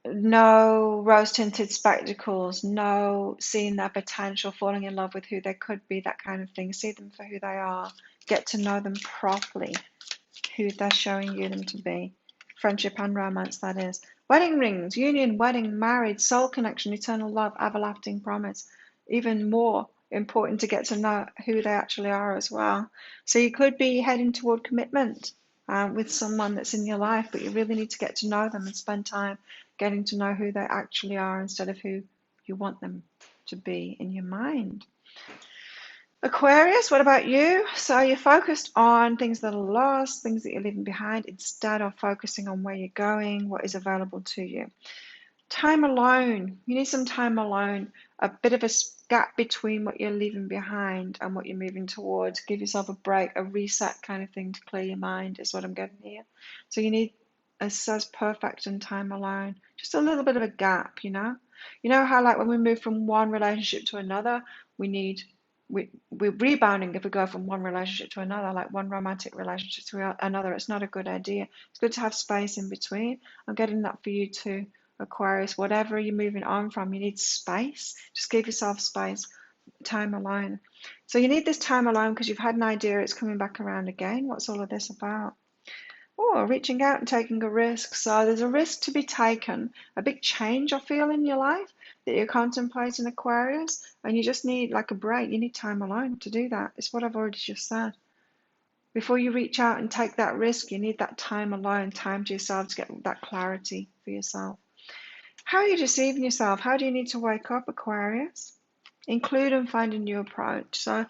no rose-tinted spectacles, no seeing their potential, falling in love with who they could be, that kind of thing. See them for who they are. Get to know them properly, who they're showing you them to be. Friendship and romance, that is. Wedding rings, union, wedding, married, soul connection, eternal love, everlasting promise. Even more important to get to know who they actually are as well. So you could be heading toward commitment with someone that's in your life, but you really need to get to know them and spend time getting to know who they actually are instead of who you want them to be in your mind. Aquarius, what about you? So you're focused on things that are lost, things that you're leaving behind, instead of focusing on where you're going, what is available to you. Time alone. You need some time alone, a bit of a gap between what you're leaving behind and what you're moving towards. Give yourself a break, a reset kind of thing to clear your mind is what I'm getting here. So you need, it says perfect and time alone. Just a little bit of a gap, you know? You know how like when we move from one relationship to another, we're rebounding if we go from one relationship to another, like one romantic relationship to another. It's not a good idea. It's good to have space in between. I'm getting that for you too, Aquarius. Whatever you're moving on from, you need space. Just give yourself space, time alone. So you need this time alone because you've had an idea it's coming back around again. What's all of this about? Oh, reaching out and taking a risk. So there's a risk to be taken, a big change I feel in your life that you're contemplating, Aquarius, and you just need like a break. You need time alone to do that. It's what I've already just said. Before you reach out and take that risk, you need that time alone, time to yourself to get that clarity for yourself. How are you deceiving yourself? How do you need to wake up, Aquarius? Include and find a new approach. So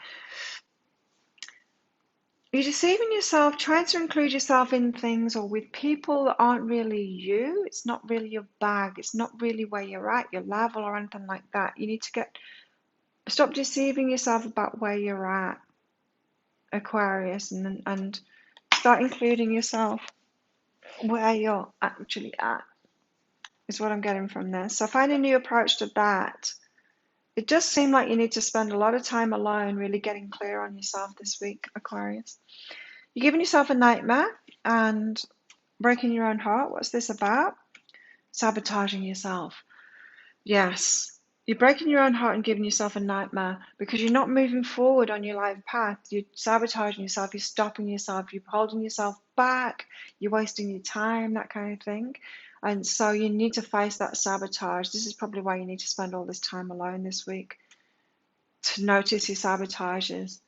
you're deceiving yourself, trying to include yourself in things or with people that aren't really you. It's not really your bag. It's not really where you're at, your level or anything like that. You need to stop deceiving yourself about where you're at, Aquarius, and start including yourself where you're actually at, is what I'm getting from this. So find a new approach to that. It does seem like you need to spend a lot of time alone, really getting clear on yourself this week, Aquarius. You're giving yourself a nightmare and breaking your own heart. What's this about? Sabotaging yourself. Yes, you're breaking your own heart and giving yourself a nightmare because you're not moving forward on your life path. You're sabotaging yourself, you're stopping yourself, you're holding yourself back, you're wasting your time, that kind of thing. And so you need to face that sabotage. This is probably why you need to spend all this time alone this week, to notice your sabotages.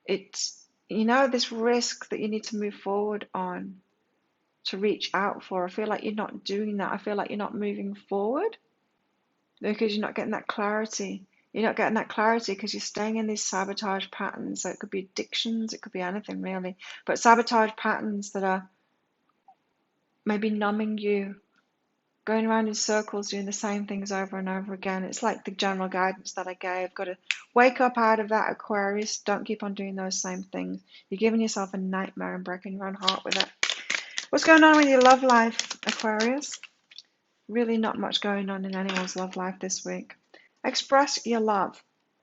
It's, this risk that you need to move forward on, to reach out for. I feel like you're not doing that. I feel like you're not moving forward. because you're not getting that clarity. You're not getting that clarity because you're staying in these sabotage patterns. So it could be addictions, it could be anything really, but sabotage patterns that are maybe numbing you, going around in circles, doing the same things over and over again. It's like the general guidance that I gave. Got to wake up out of that, Aquarius. Don't keep on doing those same things. You're giving yourself a nightmare and breaking your own heart with it. What's going on with your love life, Aquarius? Really not much going on in anyone's love life this week. Express your love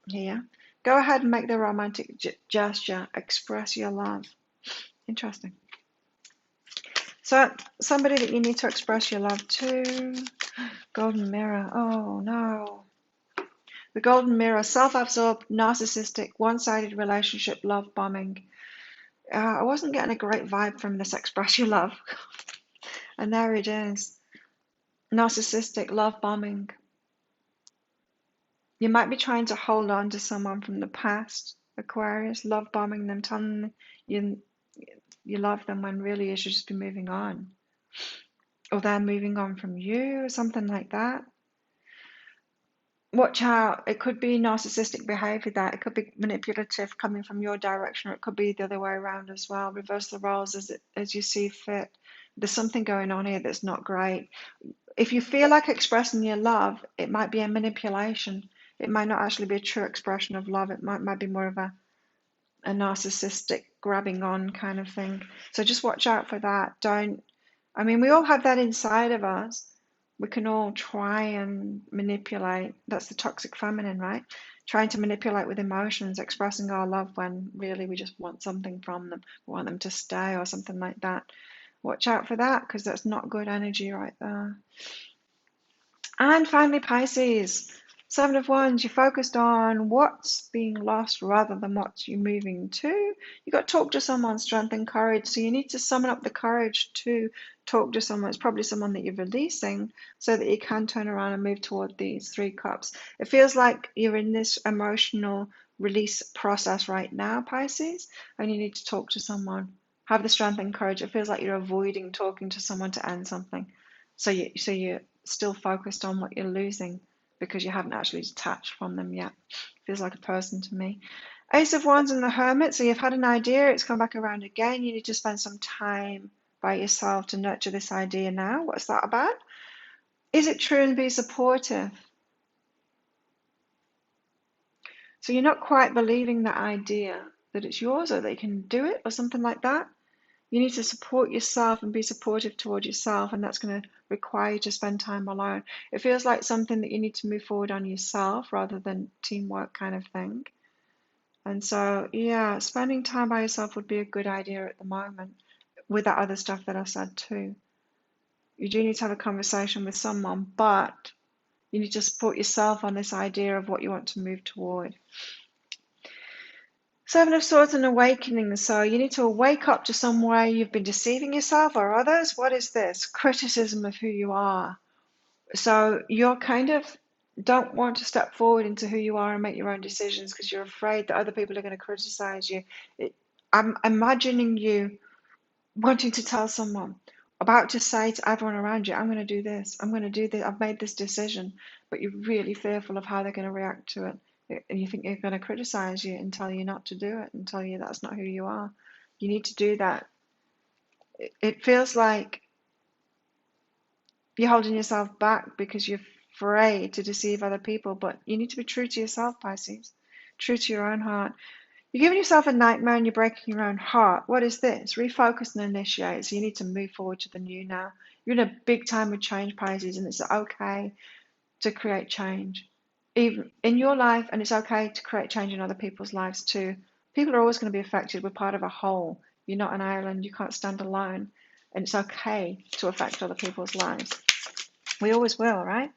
here. Go ahead and make the romantic gesture. Express your love. Interesting. So, somebody that you need to express your love to. Golden Mirror. Oh, no. The Golden Mirror. Self-absorbed, narcissistic, one-sided relationship, love bombing. I wasn't getting a great vibe from this express your love. And there it is. Narcissistic, love bombing. You might be trying to hold on to someone from the past, Aquarius, love bombing them, telling them you love them when really you should just be moving on. Or they're moving on from you, or something like that. Watch out. It could be narcissistic behavior that. It could be manipulative coming from your direction, or it could be the other way around as well. Reverse the roles as you see fit. There's something going on here that's not great. If you feel like expressing your love, it might be a manipulation. It might not actually be a true expression of love. It might be more of a narcissistic grabbing on kind of thing. So just watch out for that. We all have that inside of us. We can all try and manipulate. That's the toxic feminine, right? Trying to manipulate with emotions, expressing our love when really we just want something from them. We want them to stay or something like that. Watch out for that because that's not good energy right there. And finally, Pisces. Seven of Wands, you're focused on what's being lost rather than what you're moving to. You got to talk to someone, strength and courage. So you need to summon up the courage to talk to someone. It's probably someone that you're releasing so that you can turn around and move toward these 3 cups. It feels like you're in this emotional release process right now, Pisces, and you need to talk to someone. Have the strength and courage. It feels like you're avoiding talking to someone to end something. So you're still focused on what you're losing because you haven't actually detached from them yet. Feels like a person to me. Ace of Wands and the Hermit. So you've had an idea, it's come back around again. You need to spend some time by yourself to nurture this idea now. What's that about? Is it true and be supportive? So you're not quite believing that idea, that it's yours or that you can do it or something like that. You need to support yourself and be supportive toward yourself, and that's going to require you to spend time alone. It feels like something that you need to move forward on yourself rather than teamwork kind of thing. And so, yeah, spending time by yourself would be a good idea at the moment with that other stuff that I said too. You do need to have a conversation with someone, but you need to support yourself on this idea of what you want to move toward. Seven of Swords and awakening. So you need to wake up to some way you've been deceiving yourself or others. What is this? Criticism of who you are. So you're kind of don't want to step forward into who you are and make your own decisions because you're afraid that other people are going to criticize you. I'm imagining you wanting to tell someone, about to say to everyone around you, I'm going to do this, I'm going to do this, I've made this decision, but you're really fearful of how they're going to react to it. And you think they're going to criticize you and tell you not to do it and tell you that's not who you are. You need to do that. It feels like you're holding yourself back because you're afraid to deceive other people, but you need to be true to yourself, Pisces, true to your own heart. You're giving yourself a nightmare and you're breaking your own heart. What is this? Refocus and initiate. So you need to move forward to the new now. You're in a big time of change, Pisces, and it's okay to create change. Even in your life, and it's okay to create change in other people's lives too. People are always going to be affected. We're part of a whole. You're not an island. You can't stand alone. And it's okay to affect other people's lives. We always will, right?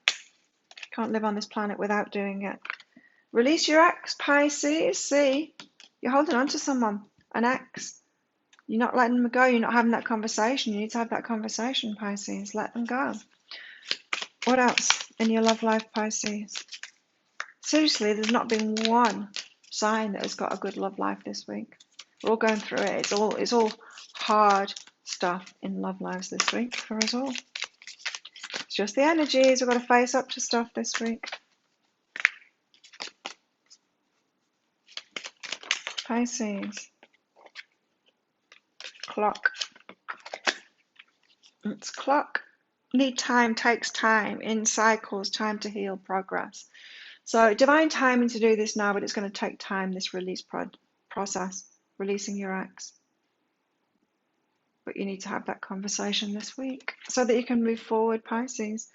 Can't live on this planet without doing it. Release your ex, Pisces. See, you're holding on to someone, an ex. You're not letting them go. You're not having that conversation. You need to have that conversation, Pisces. Let them go. What else in your love life, Pisces? Seriously, there's not been one sign that has got a good love life this week. We're all going through it. It's all hard stuff in love lives this week for us all. It's just the energies. We've got to face up to stuff this week. Pisces. Clock. It's clock. Need time, takes time, in cycles, time to heal, progress. So divine timing to do this now, but it's going to take time, this release process, releasing your ex. But you need to have that conversation this week so that you can move forward, Pisces.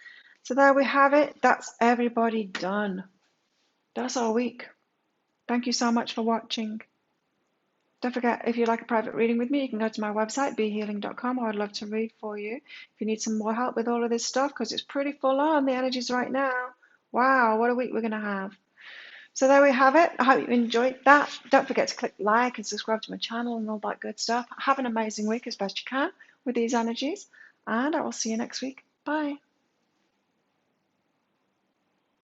So there we have it. That's everybody done. That's our week. Thank you so much for watching. Don't forget, if you'd like a private reading with me, you can go to my website, behealing.com. I'd love to read for you. If you need some more help with all of this stuff, because it's pretty full on, the energies right now. Wow, what a week we're going to have. So there we have it. I hope you enjoyed that. Don't forget to click like and subscribe to my channel and all that good stuff. Have an amazing week as best you can with these energies. And I will see you next week. Bye.